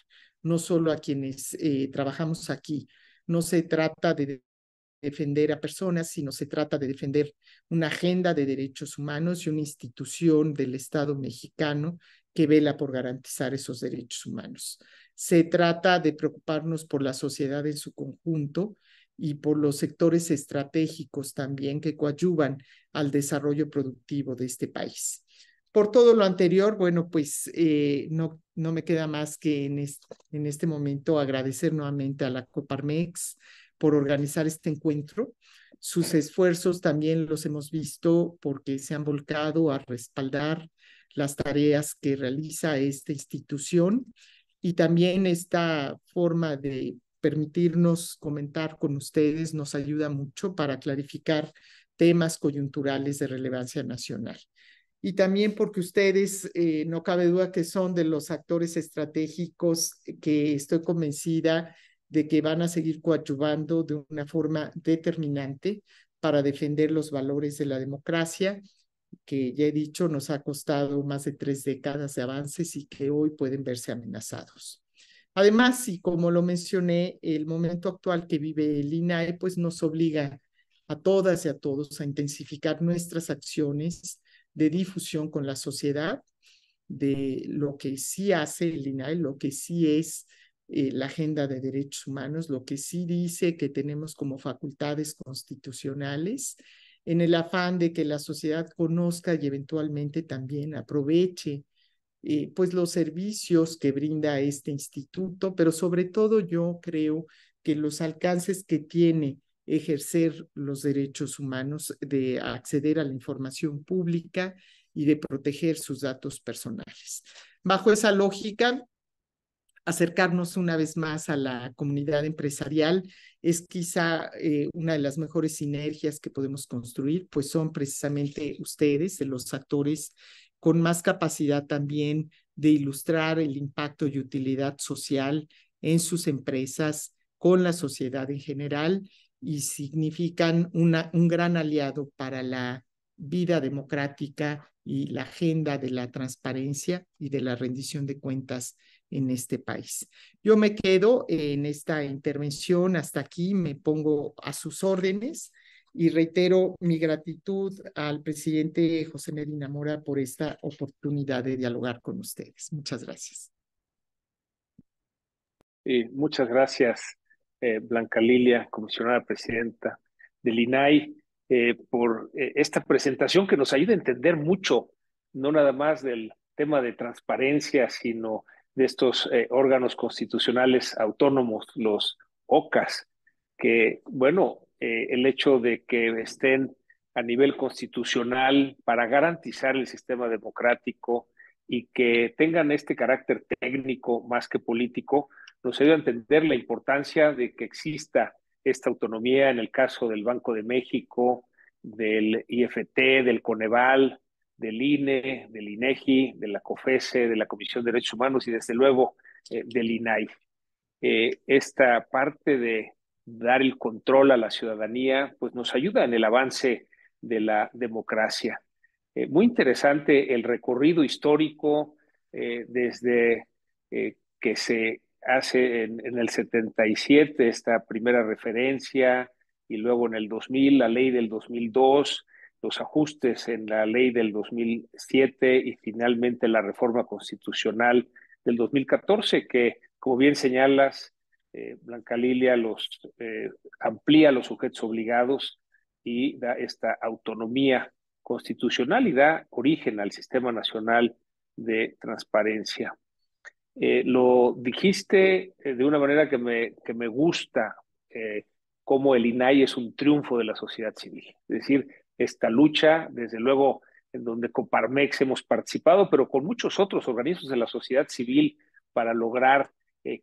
no solo a quienes trabajamos aquí. No se trata de defender a personas, sino se trata de defender una agenda de derechos humanos y una institución del Estado mexicano que vela por garantizar esos derechos humanos. Se trata de preocuparnos por la sociedad en su conjunto y por los sectores estratégicos también que coadyuvan al desarrollo productivo de este país. Por todo lo anterior, bueno, pues no me queda más que en este momento agradecer nuevamente a la Coparmex por organizar este encuentro. Sus esfuerzos también los hemos visto porque se han volcado a respaldar las tareas que realiza esta institución y también esta forma de permitirnos comentar con ustedes nos ayuda mucho para clarificar temas coyunturales de relevancia nacional. Y también porque ustedes, no cabe duda que son de los actores estratégicos que estoy convencida de que van a seguir coadyuvando de una forma determinante para defender los valores de la democracia que ya he dicho nos ha costado más de 3 décadas de avances y que hoy pueden verse amenazados. Además, y como lo mencioné, el momento actual que vive el INAE pues nos obliga a todas y a todos a intensificar nuestras acciones de difusión con la sociedad de lo que sí hace el INAE, lo que sí es la agenda de derechos humanos, lo que sí dice que tenemos como facultades constitucionales, en el afán de que la sociedad conozca y eventualmente también aproveche pues los servicios que brinda este instituto, pero sobre todo yo creo que los alcances que tiene ejercer los derechos humanos de acceder a la información pública y de proteger sus datos personales. Bajo esa lógica, acercarnos una vez más a la comunidad empresarial es quizá una de las mejores sinergias que podemos construir, pues son precisamente ustedes, los actores con más capacidad también de ilustrar el impacto y utilidad social en sus empresas con la sociedad en general y significan un gran aliado para la vida democrática y la agenda de la transparencia y de la rendición de cuentas en este país. Yo me quedo en esta intervención hasta aquí, me pongo a sus órdenes y reitero mi gratitud al presidente José Medina Mora por esta oportunidad de dialogar con ustedes. Muchas gracias. Y muchas gracias, Blanca Lilia, comisionada presidenta del INAI, por esta presentación que nos ayuda a entender mucho, no nada más del tema de transparencia, sino de estos órganos constitucionales autónomos, los OCAS, que, bueno, el hecho de que estén a nivel constitucional para garantizar el sistema democrático y que tengan este carácter técnico más que político, nos ayuda a entender la importancia de que exista esta autonomía en el caso del Banco de México, del IFT, del Coneval, del INE, del INEGI, de la COFESE, de la Comisión de Derechos Humanos y desde luego del INAI. Esta parte de dar el control a la ciudadanía, pues nos ayuda en el avance de la democracia. Muy interesante el recorrido histórico desde que se hace en el 77 esta primera referencia y luego en el 2000 la ley del 2002, los ajustes en la ley del 2007 y finalmente la reforma constitucional del 2014 que, como bien señalas, Blanca Lilia, amplía los sujetos obligados y da esta autonomía constitucional y da origen al Sistema Nacional de Transparencia. Lo dijiste de una manera que me gusta, cómo el INAI es un triunfo de la sociedad civil. Es decir, esta lucha, desde luego, en donde Coparmex hemos participado, pero con muchos otros organismos de la sociedad civil para lograr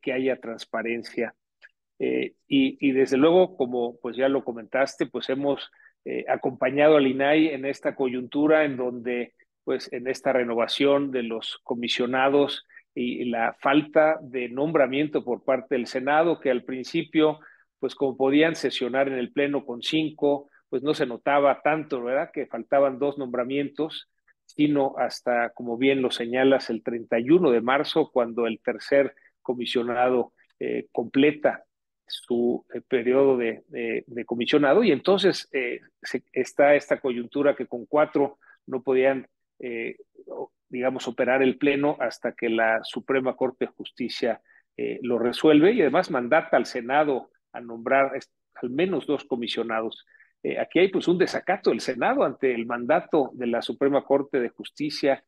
que haya transparencia. Y desde luego, como pues ya lo comentaste, pues hemos acompañado al INAI en esta coyuntura en donde, pues en esta renovación de los comisionados y la falta de nombramiento por parte del Senado, que al principio, pues como podían sesionar en el Pleno con 5, pues no se notaba tanto, ¿verdad? Que faltaban 2 nombramientos, sino hasta, como bien lo señalas, el 31 de marzo, cuando el tercer comisionado completa su periodo de comisionado y entonces está esta coyuntura que con 4 no podían, digamos, operar el pleno hasta que la Suprema Corte de Justicia lo resuelve y además mandata al Senado a nombrar al menos 2 comisionados. Aquí hay pues un desacato del Senado ante el mandato de la Suprema Corte de Justicia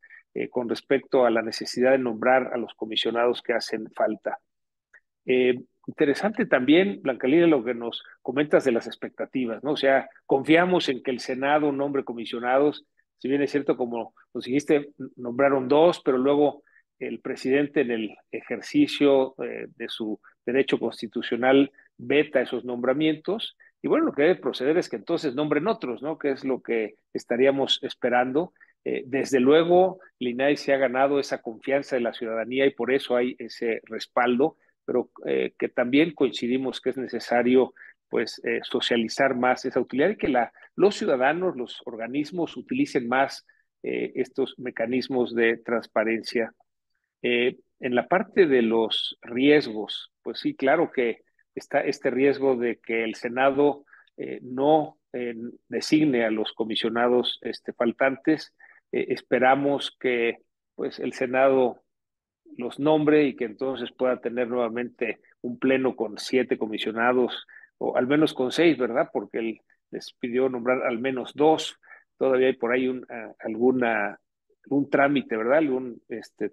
con respecto a la necesidad de nombrar a los comisionados que hacen falta. Interesante también, Blanca Lilia, lo que nos comentas de las expectativas, ¿no? O sea, confiamos en que el Senado nombre comisionados, si bien es cierto, como nos dijiste, nombraron 2, pero luego el presidente en el ejercicio de su derecho constitucional veta esos nombramientos. Y bueno, lo que debe proceder es que entonces nombren otros, ¿no? Que es lo que estaríamos esperando. Desde luego, el INAI se ha ganado esa confianza de la ciudadanía y por eso hay ese respaldo, pero que también coincidimos que es necesario pues socializar más esa utilidad y que los ciudadanos, los organismos utilicen más estos mecanismos de transparencia. En la parte de los riesgos, pues sí, claro que está este riesgo de que el Senado no designe a los comisionados faltantes. Esperamos que pues el Senado los nombre y que entonces pueda tener nuevamente un pleno con 7 comisionados, o al menos con 6, ¿verdad? Porque él les pidió nombrar al menos 2. Todavía hay por ahí un trámite, ¿verdad? Algún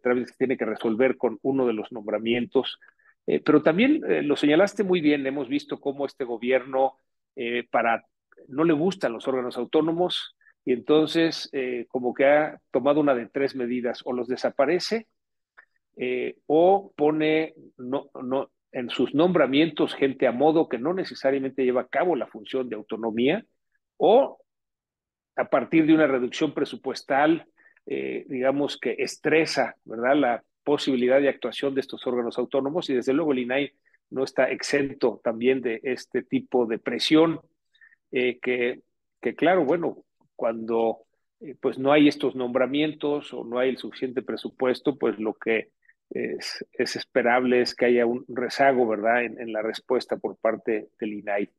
trámite que tiene que resolver con uno de los nombramientos. Pero también lo señalaste muy bien, hemos visto cómo este gobierno no le gustan los órganos autónomos y entonces como que ha tomado una de 3 medidas: o los desaparece o pone en sus nombramientos gente a modo que no necesariamente lleva a cabo la función de autonomía, o a partir de una reducción presupuestal, digamos que estresa, ¿verdad?, la posibilidad de actuación de estos órganos autónomos, y desde luego el INAI no está exento también de este tipo de presión, eh, que, que claro, bueno, cuando pues no hay estos nombramientos o no hay el suficiente presupuesto, pues lo que es esperable es que haya un rezago, ¿verdad?, en la respuesta por parte del INAI.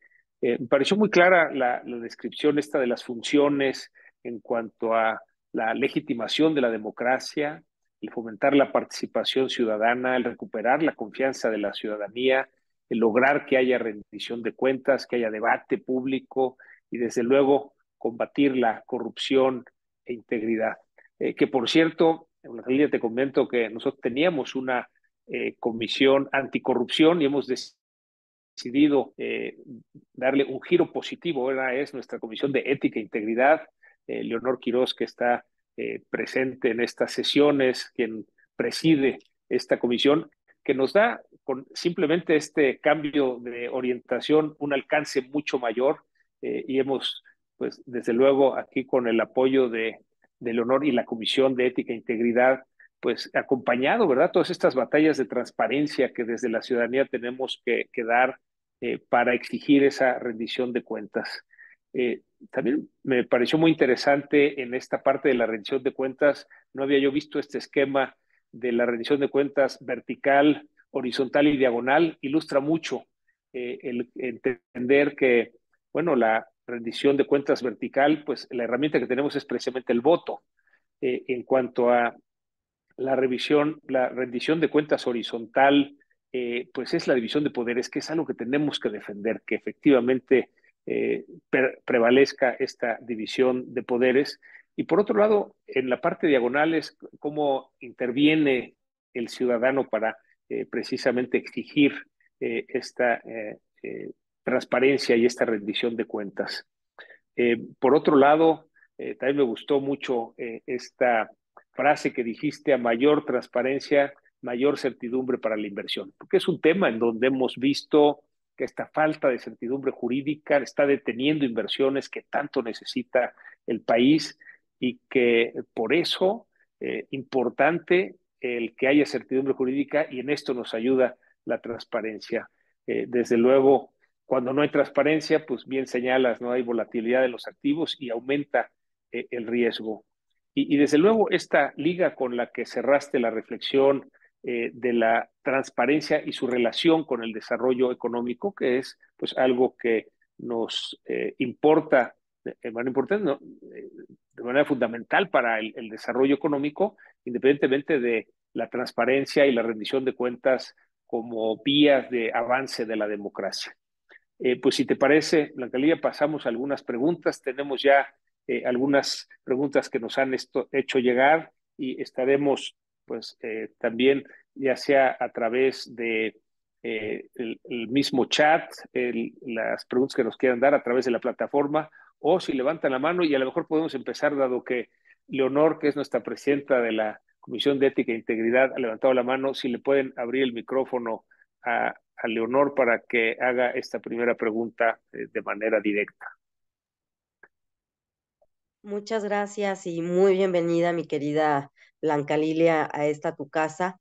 Me pareció muy clara la descripción esta de las funciones en cuanto a la legitimación de la democracia, el fomentar la participación ciudadana, el recuperar la confianza de la ciudadanía, el lograr que haya rendición de cuentas, que haya debate público y desde luego combatir la corrupción e integridad. Que por cierto, en la familia te comento que nosotros teníamos una comisión anticorrupción y hemos decidido darle un giro positivo. Ahora es nuestra comisión de ética e integridad. Leonor Quiroz, que está presente en estas sesiones, quien preside esta comisión, que nos da con simplemente este cambio de orientación un alcance mucho mayor, y hemos, pues desde luego aquí con el apoyo de Leonor y la Comisión de Ética e Integridad, pues acompañado, ¿verdad? Todas estas batallas de transparencia que desde la ciudadanía tenemos que dar para exigir esa rendición de cuentas. También me pareció muy interesante en esta parte de la rendición de cuentas, no había yo visto este esquema de la rendición de cuentas vertical, horizontal y diagonal, ilustra mucho el entender que, bueno, la rendición de cuentas vertical, pues la herramienta que tenemos es precisamente el voto. En cuanto a la rendición de cuentas horizontal, pues es la división de poderes, que es algo que tenemos que defender, que efectivamente prevalezca esta división de poderes. Y por otro lado, en la parte diagonal es cómo interviene el ciudadano para precisamente exigir esta transparencia y esta rendición de cuentas. Por otro lado, también me gustó mucho esta frase que dijiste: a mayor transparencia, mayor certidumbre para la inversión, porque es un tema en donde hemos visto que esta falta de certidumbre jurídica está deteniendo inversiones que tanto necesita el país, y que por eso importante el que haya certidumbre jurídica, y en esto nos ayuda la transparencia. Desde luego, cuando no hay transparencia, pues bien señalas, no hay volatilidad de los activos y aumenta el riesgo. Y desde luego esta liga con la que cerraste la reflexión de la transparencia y su relación con el desarrollo económico, que es pues algo que nos importa de manera importante, ¿no?, de manera fundamental para el desarrollo económico, independientemente de la transparencia y la rendición de cuentas como vías de avance de la democracia. Pues si te parece, Blanca Lilia, pasamos a algunas preguntas. Tenemos ya algunas preguntas que nos han hecho llegar, y estaremos pues también, ya sea a través de el mismo chat, las preguntas que nos quieran dar a través de la plataforma, o si levantan la mano, y a lo mejor podemos empezar, dado que Leonor, que es nuestra presidenta de la Comisión de Ética e Integridad, ha levantado la mano, si le pueden abrir el micrófono a Leonor para que haga esta primera pregunta de manera directa. Muchas gracias y muy bienvenida, mi querida Blanca Lilia, a esta tu casa.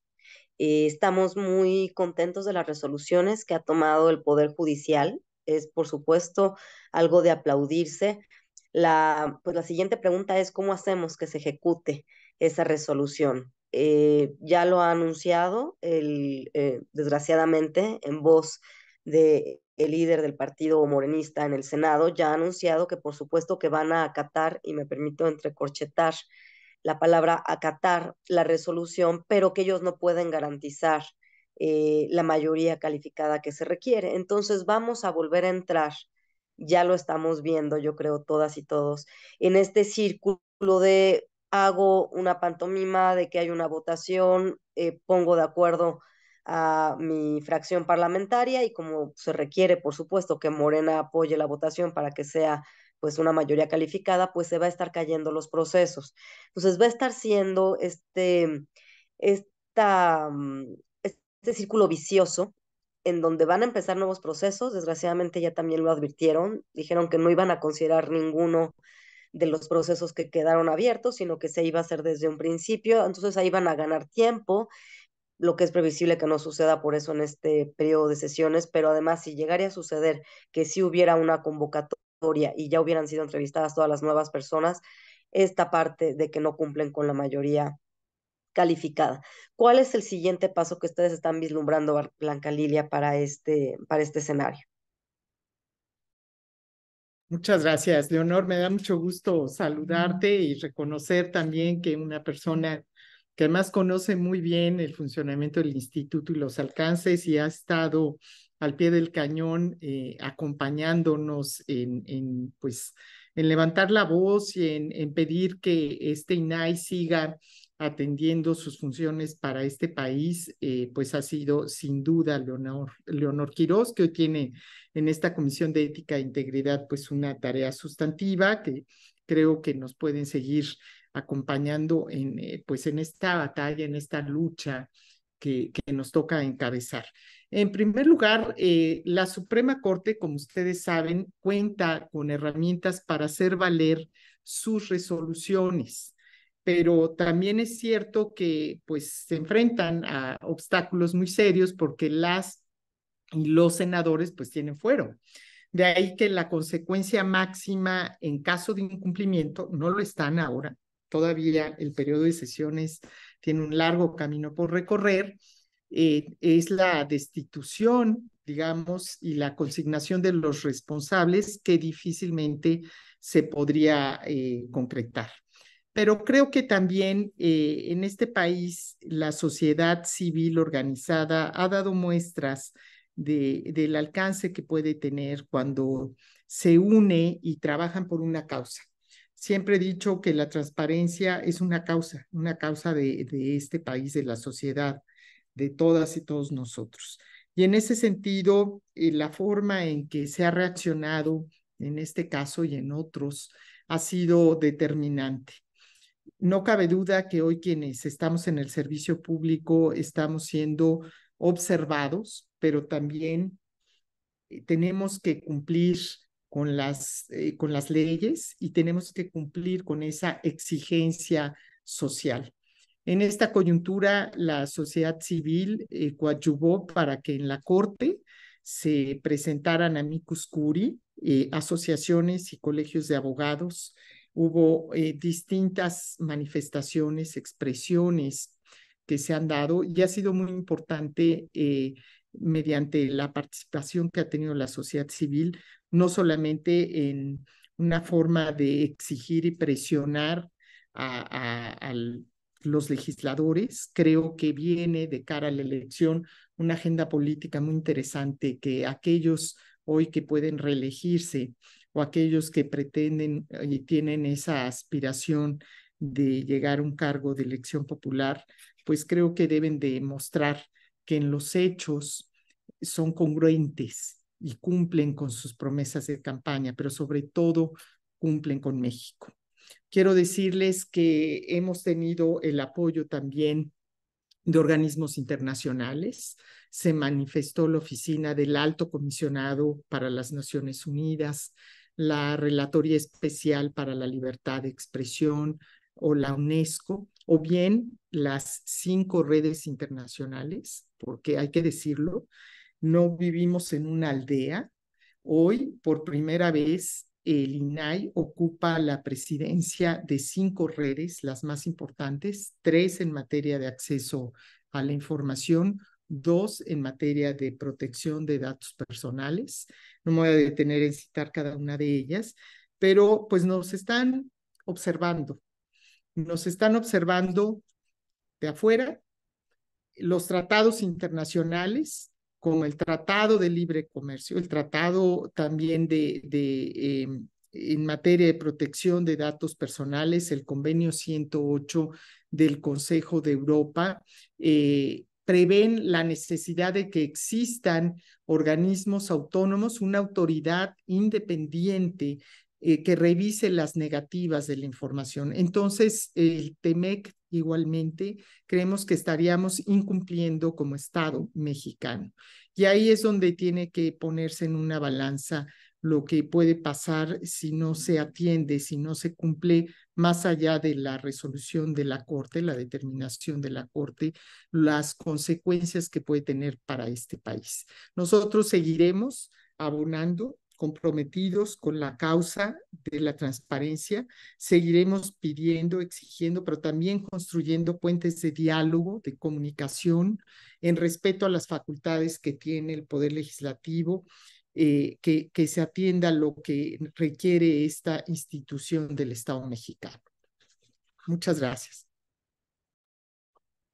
Estamos muy contentos de las resoluciones que ha tomado el Poder Judicial es por supuesto algo de aplaudirse. Pues la siguiente pregunta es, ¿cómo hacemos que se ejecute esa resolución? Ya lo ha anunciado, desgraciadamente, en voz de el líder del partido morenista en el Senado, ya ha anunciado que por supuesto que van a acatar, y me permito entrecorchetar la palabra acatar la resolución, pero que ellos no pueden garantizar la mayoría calificada que se requiere. Entonces vamos a volver a entrar, ya lo estamos viendo, yo creo, todas y todos, en este círculo de hago una pantomima de que hay una votación, pongo de acuerdo a mi fracción parlamentaria y como se requiere, por supuesto, que Morena apoye la votación para que sea pues una mayoría calificada, pues se va a estar cayendo los procesos. Entonces va a estar siendo esta, este círculo vicioso en donde van a empezar nuevos procesos. Desgraciadamente ya también lo advirtieron, dijeron que no iban a considerar ninguno de los procesos que quedaron abiertos, sino que se iba a hacer desde un principio. Entonces ahí van a ganar tiempo, lo que es previsible que no suceda por eso en este periodo de sesiones, pero además si llegara a suceder que sí hubiera una convocatoria y ya hubieran sido entrevistadas todas las nuevas personas, esta parte de que no cumplen con la mayoría calificada. ¿Cuál es el siguiente paso que ustedes están vislumbrando, Blanca Lilia, para este escenario? Muchas gracias, Leonor. Me da mucho gusto saludarte y reconocer también que una persona que además conoce muy bien el funcionamiento del instituto y los alcances y ha estado al pie del cañón acompañándonos pues, en levantar la voz y en pedir que este INAI siga atendiendo sus funciones para este país, pues ha sido sin duda Leonor Quirós, que hoy tiene en esta Comisión de Ética e Integridad pues una tarea sustantiva que creo que nos pueden seguir acompañando pues en esta batalla, en esta lucha que nos toca encabezar. En primer lugar, la Suprema Corte, como ustedes saben, cuenta con herramientas para hacer valer sus resoluciones, pero también es cierto que pues se enfrentan a obstáculos muy serios porque y los senadores pues tienen fuero. De ahí que la consecuencia máxima en caso de incumplimiento no lo están ahora. Todavía el periodo de sesiones tiene un largo camino por recorrer. Es la destitución, digamos, y la consignación de los responsables que difícilmente se podría concretar. Pero creo que también en este país la sociedad civil organizada ha dado muestras del alcance que puede tener cuando se une y trabajan por una causa. Siempre he dicho que la transparencia es una causa de este país, de la sociedad, de todas y todos nosotros. Y en ese sentido, la forma en que se ha reaccionado en este caso y en otros ha sido determinante. No cabe duda que hoy quienes estamos en el servicio público estamos siendo observados, pero también tenemos que cumplir con las leyes y tenemos que cumplir con esa exigencia social. En esta coyuntura, la sociedad civil coadyuvó para que en la Corte se presentaran amicus curiae, asociaciones y colegios de abogados. Hubo distintas manifestaciones, expresiones que se han dado y ha sido muy importante mediante la participación que ha tenido la sociedad civil, no solamente en una forma de exigir y presionar a los legisladores. Creo que viene de cara a la elección una agenda política muy interesante que aquellos hoy que pueden reelegirse o aquellos que pretenden y tienen esa aspiración de llegar a un cargo de elección popular, pues creo que deben de mostrar que en los hechos son congruentes y cumplen con sus promesas de campaña, pero sobre todo cumplen con México. Quiero decirles que hemos tenido el apoyo también de organismos internacionales. Se manifestó la Oficina del Alto Comisionado para las Naciones Unidas, la Relatoría Especial para la Libertad de Expresión o la UNESCO, o bien las 5 redes internacionales, porque hay que decirlo, no vivimos en una aldea. Hoy, por primera vez, el INAI ocupa la presidencia de 5 redes, las más importantes, 3 en materia de acceso a la información, 2 en materia de protección de datos personales. No me voy a detener en citar cada una de ellas, pero pues nos están observando de afuera. Los tratados internacionales, como el Tratado de Libre Comercio, el tratado también en materia de protección de datos personales, el Convenio 108 del Consejo de Europa, prevén la necesidad de que existan organismos autónomos, una autoridad independiente que revise las negativas de la información. Entonces, el TEMEC igualmente creemos que estaríamos incumpliendo como Estado mexicano. Y ahí es donde tiene que ponerse en una balanza lo que puede pasar si no se atiende, si no se cumple más allá de la resolución de la Corte, la determinación de la Corte, las consecuencias que puede tener para este país. Nosotros seguiremos abonando, comprometidos con la causa de la transparencia, seguiremos pidiendo, exigiendo, pero también construyendo puentes de diálogo, de comunicación, en respeto a las facultades que tiene el Poder Legislativo, que se atienda lo que requiere esta institución del Estado mexicano. Muchas gracias.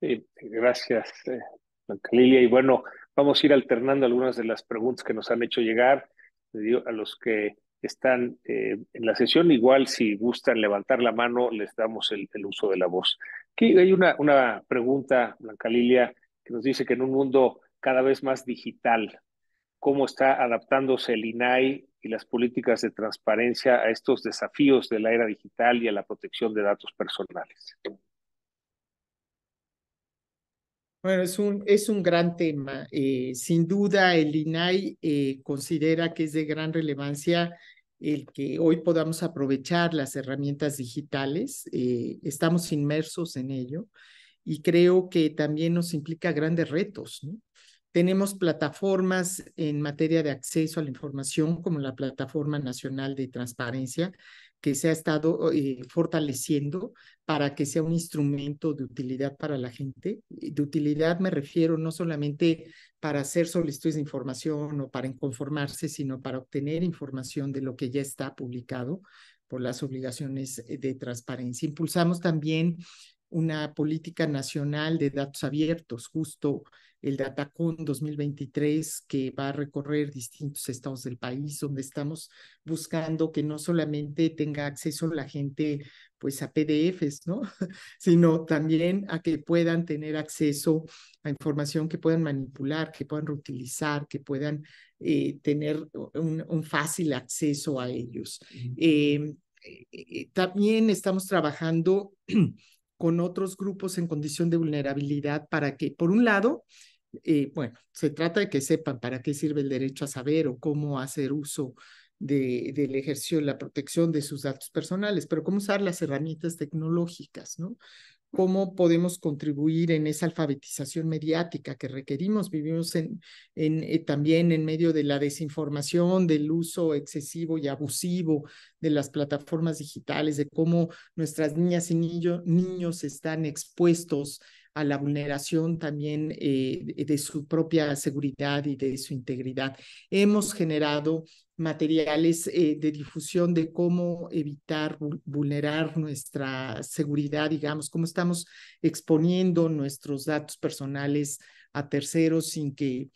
Gracias, Blanca Lilia. Y bueno, vamos a ir alternando algunas de las preguntas que nos han hecho llegar. A los que están en la sesión, igual si gustan levantar la mano, les damos el uso de la voz. Aquí hay una pregunta, Blanca Lilia, que nos dice que en un mundo cada vez más digital, ¿cómo está adaptándose el INAI y las políticas de transparencia a estos desafíos de la era digital y a la protección de datos personales? Bueno, es un gran tema. Sin duda, el INAI considera que es de gran relevancia el que hoy podamos aprovechar las herramientas digitales. Estamos inmersos en ello y creo que también nos implica grandes retos, ¿no? Tenemos plataformas en materia de acceso a la información, como la Plataforma Nacional de Transparencia, que se ha estado fortaleciendo para que sea un instrumento de utilidad para la gente. De utilidad me refiero no solamente para hacer solicitudes de información o para inconformarse, sino para obtener información de lo que ya está publicado por las obligaciones de transparencia. Impulsamos también una política nacional de datos abiertos, justo el Datacon 2023, que va a recorrer distintos estados del país, donde estamos buscando que no solamente tenga acceso la gente pues a PDFs, ¿no? Sino también a que puedan tener acceso a información que puedan manipular, que puedan reutilizar, que puedan tener un fácil acceso a ellos. También estamos trabajando con otros grupos en condición de vulnerabilidad para que, por un lado, bueno, se trata de que sepan para qué sirve el derecho a saber o cómo hacer uso del ejercicio de la protección de sus datos personales, pero cómo usar las herramientas tecnológicas, ¿no? Cómo podemos contribuir en esa alfabetización mediática que requerimos. Vivimos también en medio de la desinformación, del uso excesivo y abusivo de las plataformas digitales, de cómo nuestras niñas y niños están expuestos a la vulneración también de su propia seguridad y de su integridad. Hemos generado materiales de difusión de cómo evitar vulnerar nuestra seguridad, digamos, cómo estamos exponiendo nuestros datos personales a terceros sin que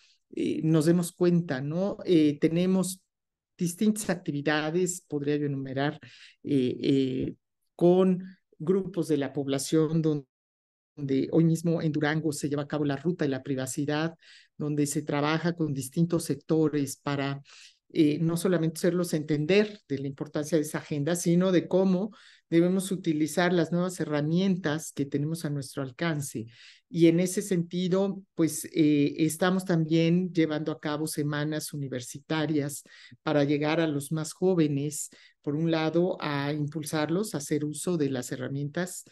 nos demos cuenta, ¿no? Tenemos distintas actividades, podría yo enumerar, con grupos de la población donde hoy mismo en Durango se lleva a cabo la ruta de la privacidad, donde se trabaja con distintos sectores para no solamente hacerlos entender de la importancia de esa agenda, sino de cómo debemos utilizar las nuevas herramientas que tenemos a nuestro alcance. Y en ese sentido, pues estamos también llevando a cabo semanas universitarias para llegar a los más jóvenes, por un lado, a impulsarlos a hacer uso de las herramientas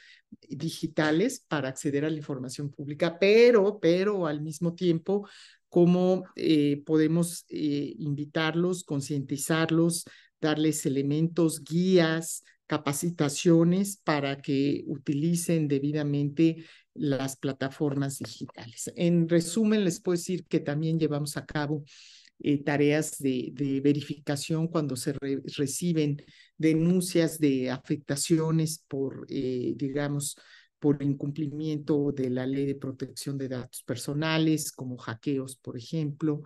digitales para acceder a la información pública, pero al mismo tiempo, cómo podemos invitarlos, concientizarlos, darles elementos, guías, capacitaciones para que utilicen debidamente las plataformas digitales. En resumen, les puedo decir que también llevamos a cabo tareas de verificación cuando se reciben denuncias de afectaciones por, digamos, por incumplimiento de la ley de protección de datos personales, como hackeos, por ejemplo.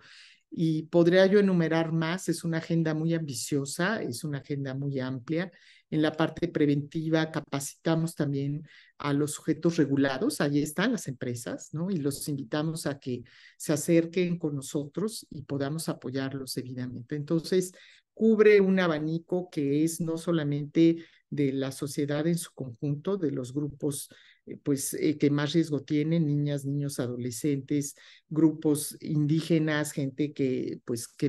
Y podría yo enumerar más, es una agenda muy ambiciosa, es una agenda muy amplia. En la parte preventiva capacitamos también a los sujetos regulados, ahí están las empresas, ¿no? Y los invitamos a que se acerquen con nosotros y podamos apoyarlos debidamente. Entonces, cubre un abanico que es no solamente de la sociedad en su conjunto, de los grupos que más riesgo tienen, niñas, niños, adolescentes, grupos indígenas, gente que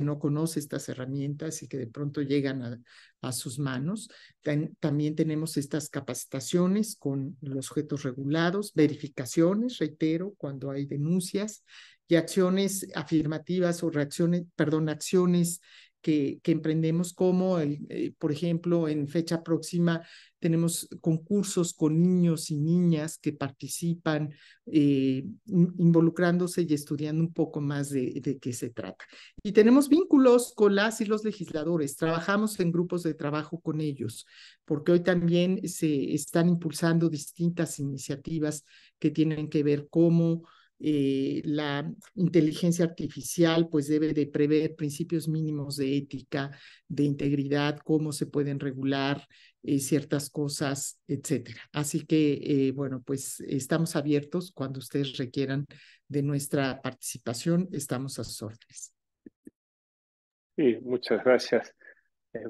no conoce estas herramientas y que de pronto llegan a sus manos. También tenemos estas capacitaciones con los sujetos regulados, verificaciones, reitero, cuando hay denuncias y acciones afirmativas o acciones que emprendemos como, por ejemplo, en fecha próxima tenemos concursos con niños y niñas que participan involucrándose y estudiando un poco más de qué se trata. Y tenemos vínculos con las y los legisladores, trabajamos en grupos de trabajo con ellos, porque hoy también se están impulsando distintas iniciativas que tienen que ver cómo la inteligencia artificial pues debe de prever principios mínimos de ética, de integridad, cómo se pueden regular ciertas cosas, etcétera. Así que, bueno, pues estamos abiertos cuando ustedes requieran de nuestra participación, estamos a sus órdenes. Sí, muchas gracias.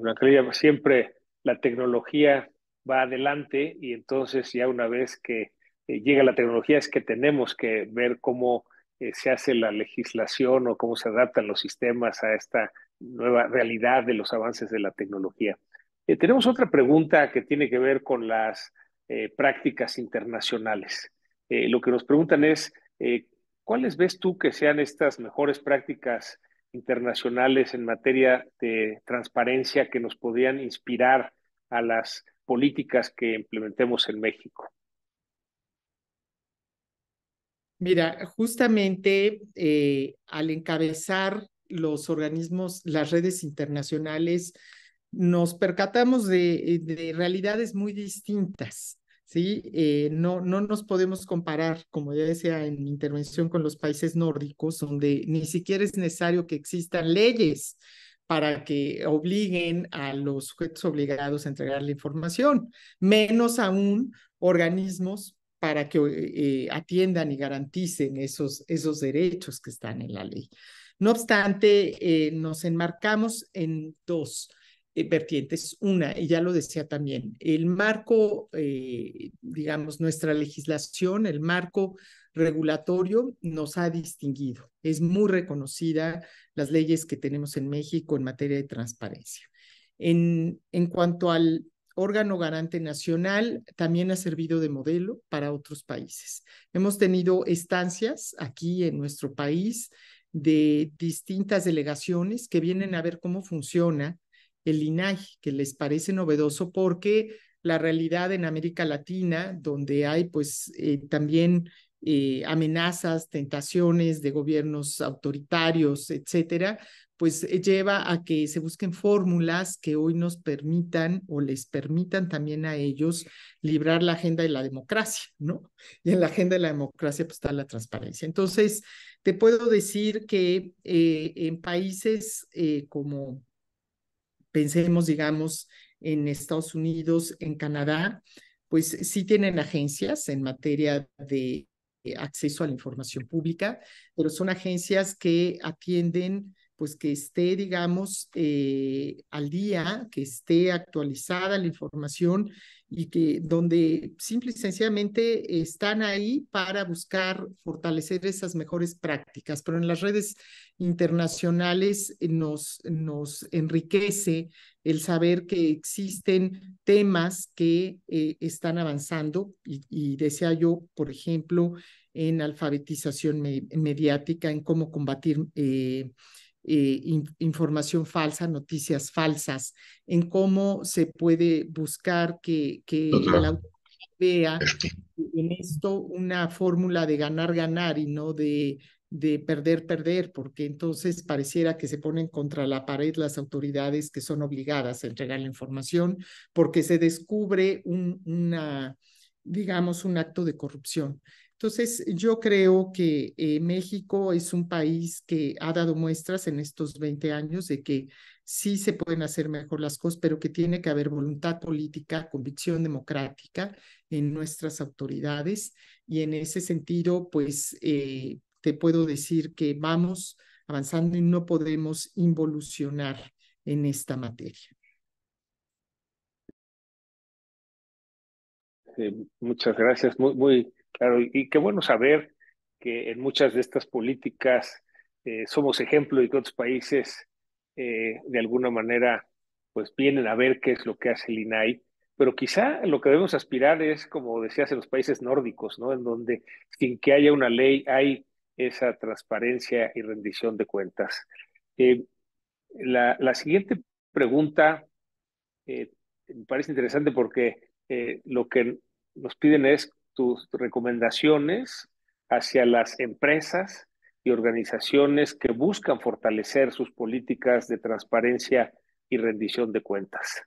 Blanca Lilia, siempre la tecnología va adelante y entonces ya una vez que llega la tecnología es que tenemos que ver cómo se hace la legislación o cómo se adaptan los sistemas a esta nueva realidad de los avances de la tecnología. Tenemos otra pregunta que tiene que ver con las prácticas internacionales. Lo que nos preguntan es, ¿cuáles ves tú que sean estas mejores prácticas internacionales en materia de transparencia que nos podrían inspirar a las políticas que implementemos en México? Mira, justamente al encabezar los organismos, las redes internacionales, nos percatamos de realidades muy distintas, ¿sí? No nos podemos comparar, como ya decía en mi intervención, con los países nórdicos, donde ni siquiera es necesario que existan leyes para que obliguen a los sujetos obligados a entregar la información, menos aún organismos para que atiendan y garanticen esos derechos que están en la ley. No obstante, nos enmarcamos en dos vertientes. Una, y ya lo decía también, el marco, digamos, nuestra legislación, el marco regulatorio nos ha distinguido. Es muy reconocida las leyes que tenemos en México en materia de transparencia. En cuanto al órgano garante nacional, también ha servido de modelo para otros países. Hemos tenido estancias aquí en nuestro país de distintas delegaciones que vienen a ver cómo funciona el INAI, que les parece novedoso porque la realidad en América Latina, donde hay pues también amenazas, tentaciones de gobiernos autoritarios, etcétera, pues lleva a que se busquen fórmulas que hoy nos permitan o les permitan también a ellos librar la agenda de la democracia, ¿no? Y en la agenda de la democracia pues está la transparencia. Entonces, te puedo decir que en países como pensemos, digamos, en Estados Unidos, en Canadá, pues sí tienen agencias en materia de acceso a la información pública, pero son agencias que atienden pues que esté, digamos, al día, que esté actualizada la información y que donde simple y sencillamente están ahí para buscar fortalecer esas mejores prácticas. Pero en las redes internacionales nos enriquece el saber que existen temas que están avanzando y decía yo, por ejemplo, en alfabetización mediática, en cómo combatir información falsa, noticias falsas, en cómo se puede buscar que la autoridad vea en esto una fórmula de ganar, ganar y no de perder, perder, porque entonces pareciera que se ponen contra la pared las autoridades que son obligadas a entregar la información porque se descubre digamos, un acto de corrupción. Entonces, yo creo que México es un país que ha dado muestras en estos 20 años de que sí se pueden hacer mejor las cosas, pero que tiene que haber voluntad política, convicción democrática en nuestras autoridades. Y en ese sentido, pues te puedo decir que vamos avanzando y no podemos involucionar en esta materia. Muchas gracias, muy, muy claro. Y qué bueno saber que en muchas de estas políticas somos ejemplo y que otros países de alguna manera pues vienen a ver qué es lo que hace el INAI. Pero quizá lo que debemos aspirar es, como decías, en los países nórdicos, ¿no? En donde sin que haya una ley hay esa transparencia y rendición de cuentas. Eh, la siguiente pregunta eh, me parece interesante porque lo que nos piden es tus recomendaciones hacia las empresas y organizaciones que buscan fortalecer sus políticas de transparencia y rendición de cuentas.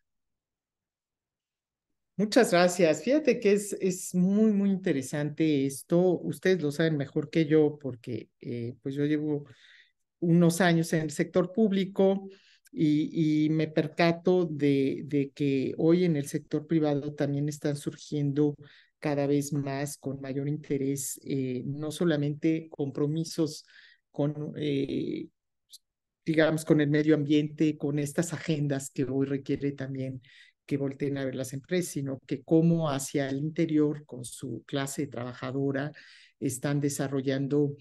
Muchas gracias. Fíjate que es muy, muy interesante esto. Ustedes lo saben mejor que yo porque pues yo llevo unos años en el sector público y me percato de que hoy en el sector privado también están surgiendo cada vez más con mayor interés, no solamente compromisos con, digamos, con el medio ambiente, con estas agendas que hoy requiere también que volteen a ver las empresas, sino que cómo hacia el interior, con su clase trabajadora, están desarrollando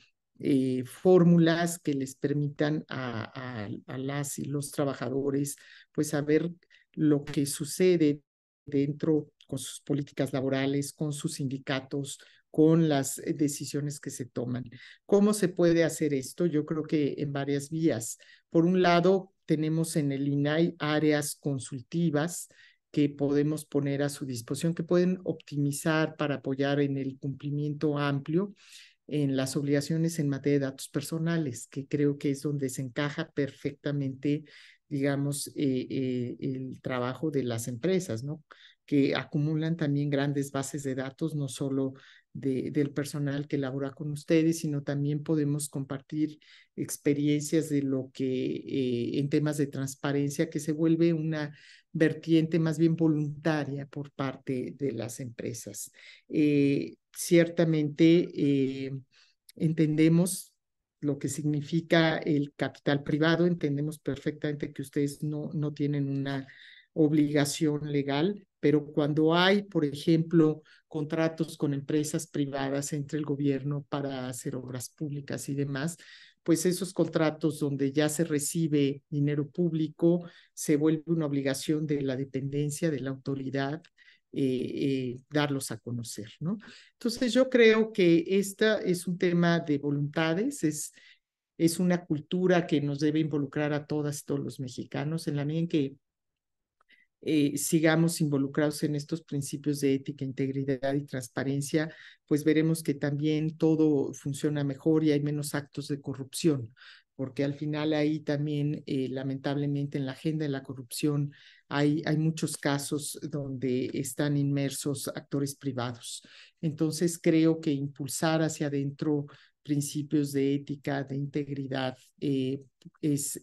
fórmulas que les permitan a las y los trabajadores pues saber lo que sucede dentro con sus políticas laborales, con sus sindicatos, con las decisiones que se toman. ¿Cómo se puede hacer esto? Yo creo que en varias vías. Por un lado, tenemos en el INAI áreas consultivas que podemos poner a su disposición, que pueden optimizar para apoyar en el cumplimiento amplio en las obligaciones en materia de datos personales, que creo que es donde se encaja perfectamente, digamos, el trabajo de las empresas, ¿no? Que acumulan también grandes bases de datos, no solo del personal que labora con ustedes, sino también podemos compartir experiencias de lo que en temas de transparencia, que se vuelve una vertiente más bien voluntaria por parte de las empresas. Ciertamente entendemos lo que significa el capital privado, entendemos perfectamente que ustedes no tienen una obligación legal, pero cuando hay, por ejemplo, contratos con empresas privadas entre el gobierno para hacer obras públicas y demás, pues esos contratos donde ya se recibe dinero público, se vuelve una obligación de la dependencia, de la autoridad, darlos a conocer, ¿no? Entonces yo creo que esta es un tema de voluntades, es una cultura que nos debe involucrar a todas y todos los mexicanos en la medida en que sigamos involucrados en estos principios de ética, integridad y transparencia, pues veremos que también todo funciona mejor y hay menos actos de corrupción, porque al final ahí también, lamentablemente, en la agenda de la corrupción hay muchos casos donde están inmersos actores privados. Entonces, creo que impulsar hacia adentro principios de ética, de integridad, es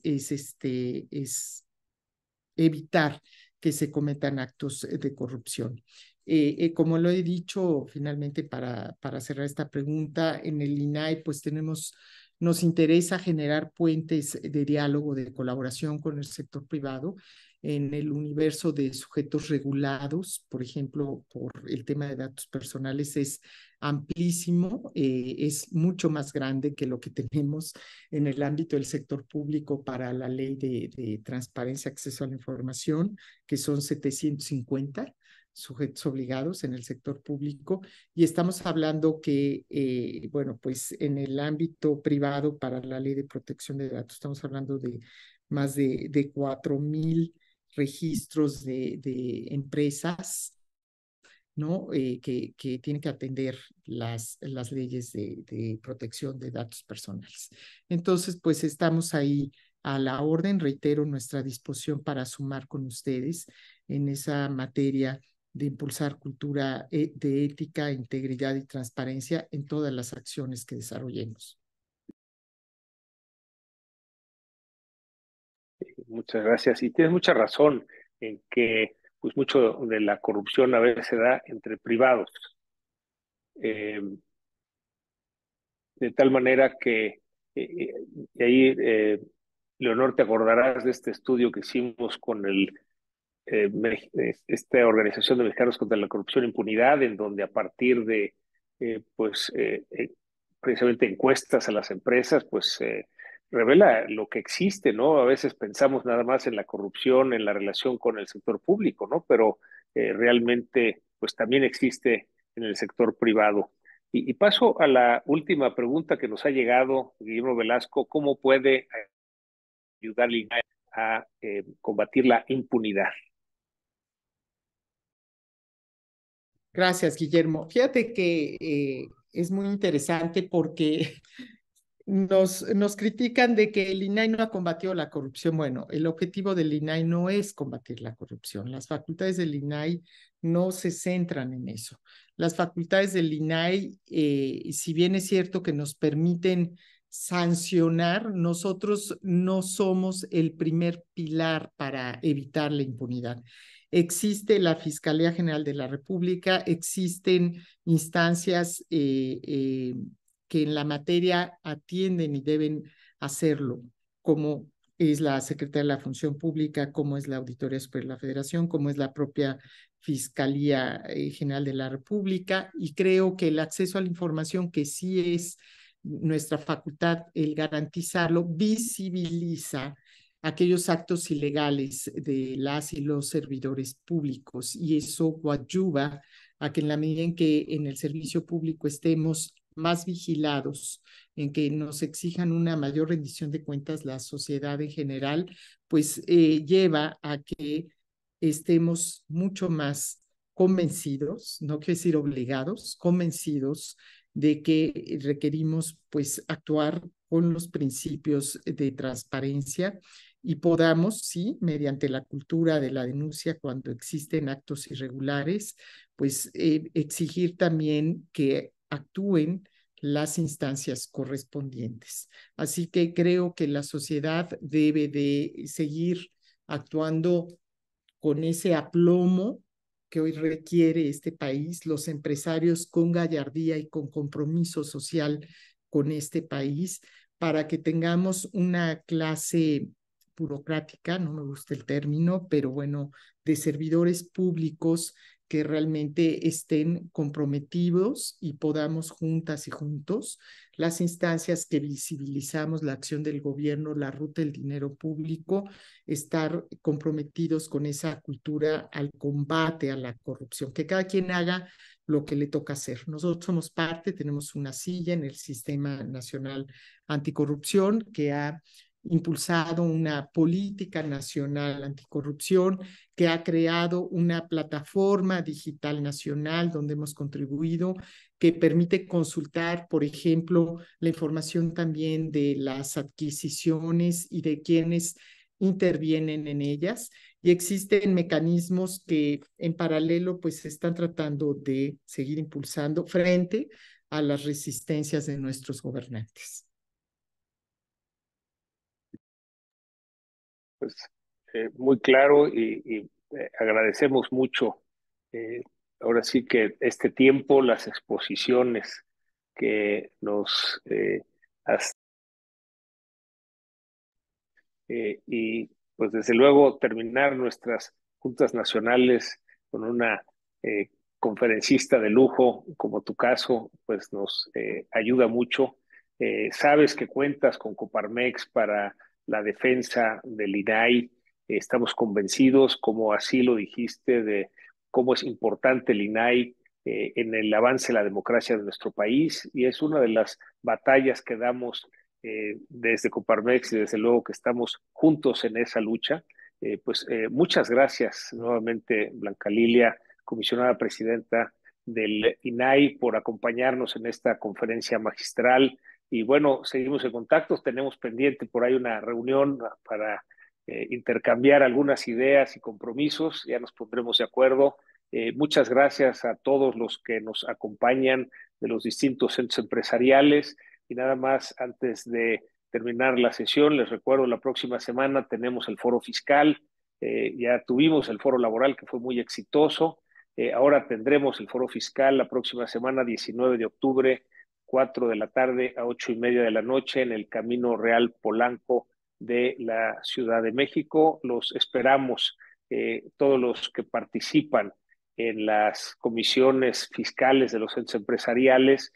evitar que se cometan actos de corrupción. Como lo he dicho, finalmente para cerrar esta pregunta, en el INAI pues tenemos Nos interesa generar puentes de diálogo, de colaboración con el sector privado en el universo de sujetos regulados, por ejemplo, por el tema de datos personales es amplísimo, es mucho más grande que lo que tenemos en el ámbito del sector público para la ley de transparencia, acceso a la información, que son 750 sujetos obligados en el sector público, y estamos hablando que, bueno, pues en el ámbito privado para la ley de protección de datos, estamos hablando de más de 4,000 registros de empresas, ¿no? Que tienen que atender las leyes de protección de datos personales. Entonces, pues estamos ahí a la orden, reitero nuestra disposición para sumar con ustedes en esa materia de impulsar cultura de ética, integridad y transparencia en todas las acciones que desarrollemos. Muchas gracias. Y tienes mucha razón en que pues mucho de la corrupción a veces se da entre privados. Eh, de tal manera que, y ahí, Leonor, te acordarás de este estudio que hicimos con esta Organización de Mexicanos contra la Corrupción e Impunidad, en donde a partir de precisamente encuestas a las empresas, pues revela lo que existe, ¿no? A veces pensamos nada más en la corrupción, en la relación con el sector público, ¿no? Pero realmente, pues también existe en el sector privado. Y paso a la última pregunta que nos ha llegado, Guillermo Velasco: ¿cómo puede ayudar el INAI a combatir la impunidad? Gracias, Guillermo. Fíjate que es muy interesante porque nos critican de que el INAI no ha combatido la corrupción. Bueno, el objetivo del INAI no es combatir la corrupción. Las facultades del INAI no se centran en eso. Las facultades del INAI, si bien es cierto que nos permiten sancionar, nosotros no somos el primer pilar para evitar la impunidad. Existe la Fiscalía General de la República, existen instancias que en la materia atienden y deben hacerlo, como es la Secretaría de la Función Pública, como es la Auditoría Superior de la Federación, como es la propia Fiscalía General de la República, y creo que el acceso a la información, que sí es nuestra facultad el garantizarlo, visibiliza aquellos actos ilegales de las y los servidores públicos, y eso coadyuva a que en la medida en que en el servicio público estemos más vigilados, en que nos exijan una mayor rendición de cuentas la sociedad en general, pues lleva a que estemos mucho más convencidos, no quiero decir obligados, convencidos de que requerimos pues actuar con los principios de transparencia y podamos, sí, mediante la cultura de la denuncia cuando existen actos irregulares, pues exigir también que actúen las instancias correspondientes. Así que creo que la sociedad debe de seguir actuando con ese aplomo que hoy requiere este país, los empresarios con gallardía y con compromiso social con este país, para que tengamos una clase burocrática, no me gusta el término, pero bueno, de servidores públicos que realmente estén comprometidos y podamos juntas y juntos, las instancias que visibilizamos la acción del gobierno, la ruta del dinero público, estar comprometidos con esa cultura al combate a la corrupción, que cada quien haga lo que le toca hacer. Nosotros somos parte, tenemos una silla en el Sistema Nacional Anticorrupción que ha impulsado una política nacional anticorrupción, que ha creado una plataforma digital nacional donde hemos contribuido, que permite consultar, por ejemplo, la información también de las adquisiciones y de quienes intervienen en ellas, y existen mecanismos que en paralelo pues se están tratando de seguir impulsando frente a las resistencias de nuestros gobernantes. Pues muy claro, y agradecemos mucho ahora sí que este tiempo, las exposiciones que nos has y pues desde luego terminar nuestras juntas nacionales con una conferencista de lujo como tu caso, pues nos ayuda mucho. Sabes que cuentas con Coparmex para la defensa del INAI. Estamos convencidos, como así lo dijiste, de cómo es importante el INAI en el avance de la democracia de nuestro país, y es una de las batallas que damos desde Coparmex, y desde luego que estamos juntos en esa lucha. Muchas gracias nuevamente, Blanca Lilia, comisionada presidenta del INAI, por acompañarnos en esta conferencia magistral. Y bueno, seguimos en contacto, tenemos pendiente por ahí una reunión para intercambiar algunas ideas y compromisos, ya nos pondremos de acuerdo. Muchas gracias a todos los que nos acompañan de los distintos centros empresariales. Y nada más, antes de terminar la sesión, les recuerdo, la próxima semana tenemos el foro fiscal. Ya tuvimos el foro laboral, que fue muy exitoso. Ahora tendremos el foro fiscal la próxima semana, 19 de octubre, 4 de la tarde a 8:30 de la noche, en el Camino Real Polanco de la Ciudad de México. Los esperamos, todos los que participan en las comisiones fiscales de los centros empresariales.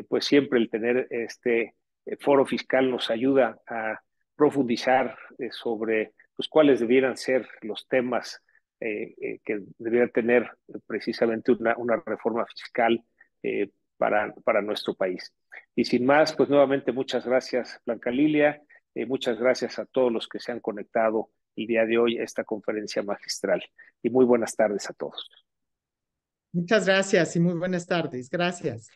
Pues siempre el tener este foro fiscal nos ayuda a profundizar sobre pues, cuáles debieran ser los temas que debiera tener precisamente una reforma fiscal para nuestro país. Y sin más, pues nuevamente muchas gracias, Blanca Lilia, muchas gracias a todos los que se han conectado el día de hoy a esta conferencia magistral. Y muy buenas tardes a todos. Muchas gracias y muy buenas tardes. Gracias.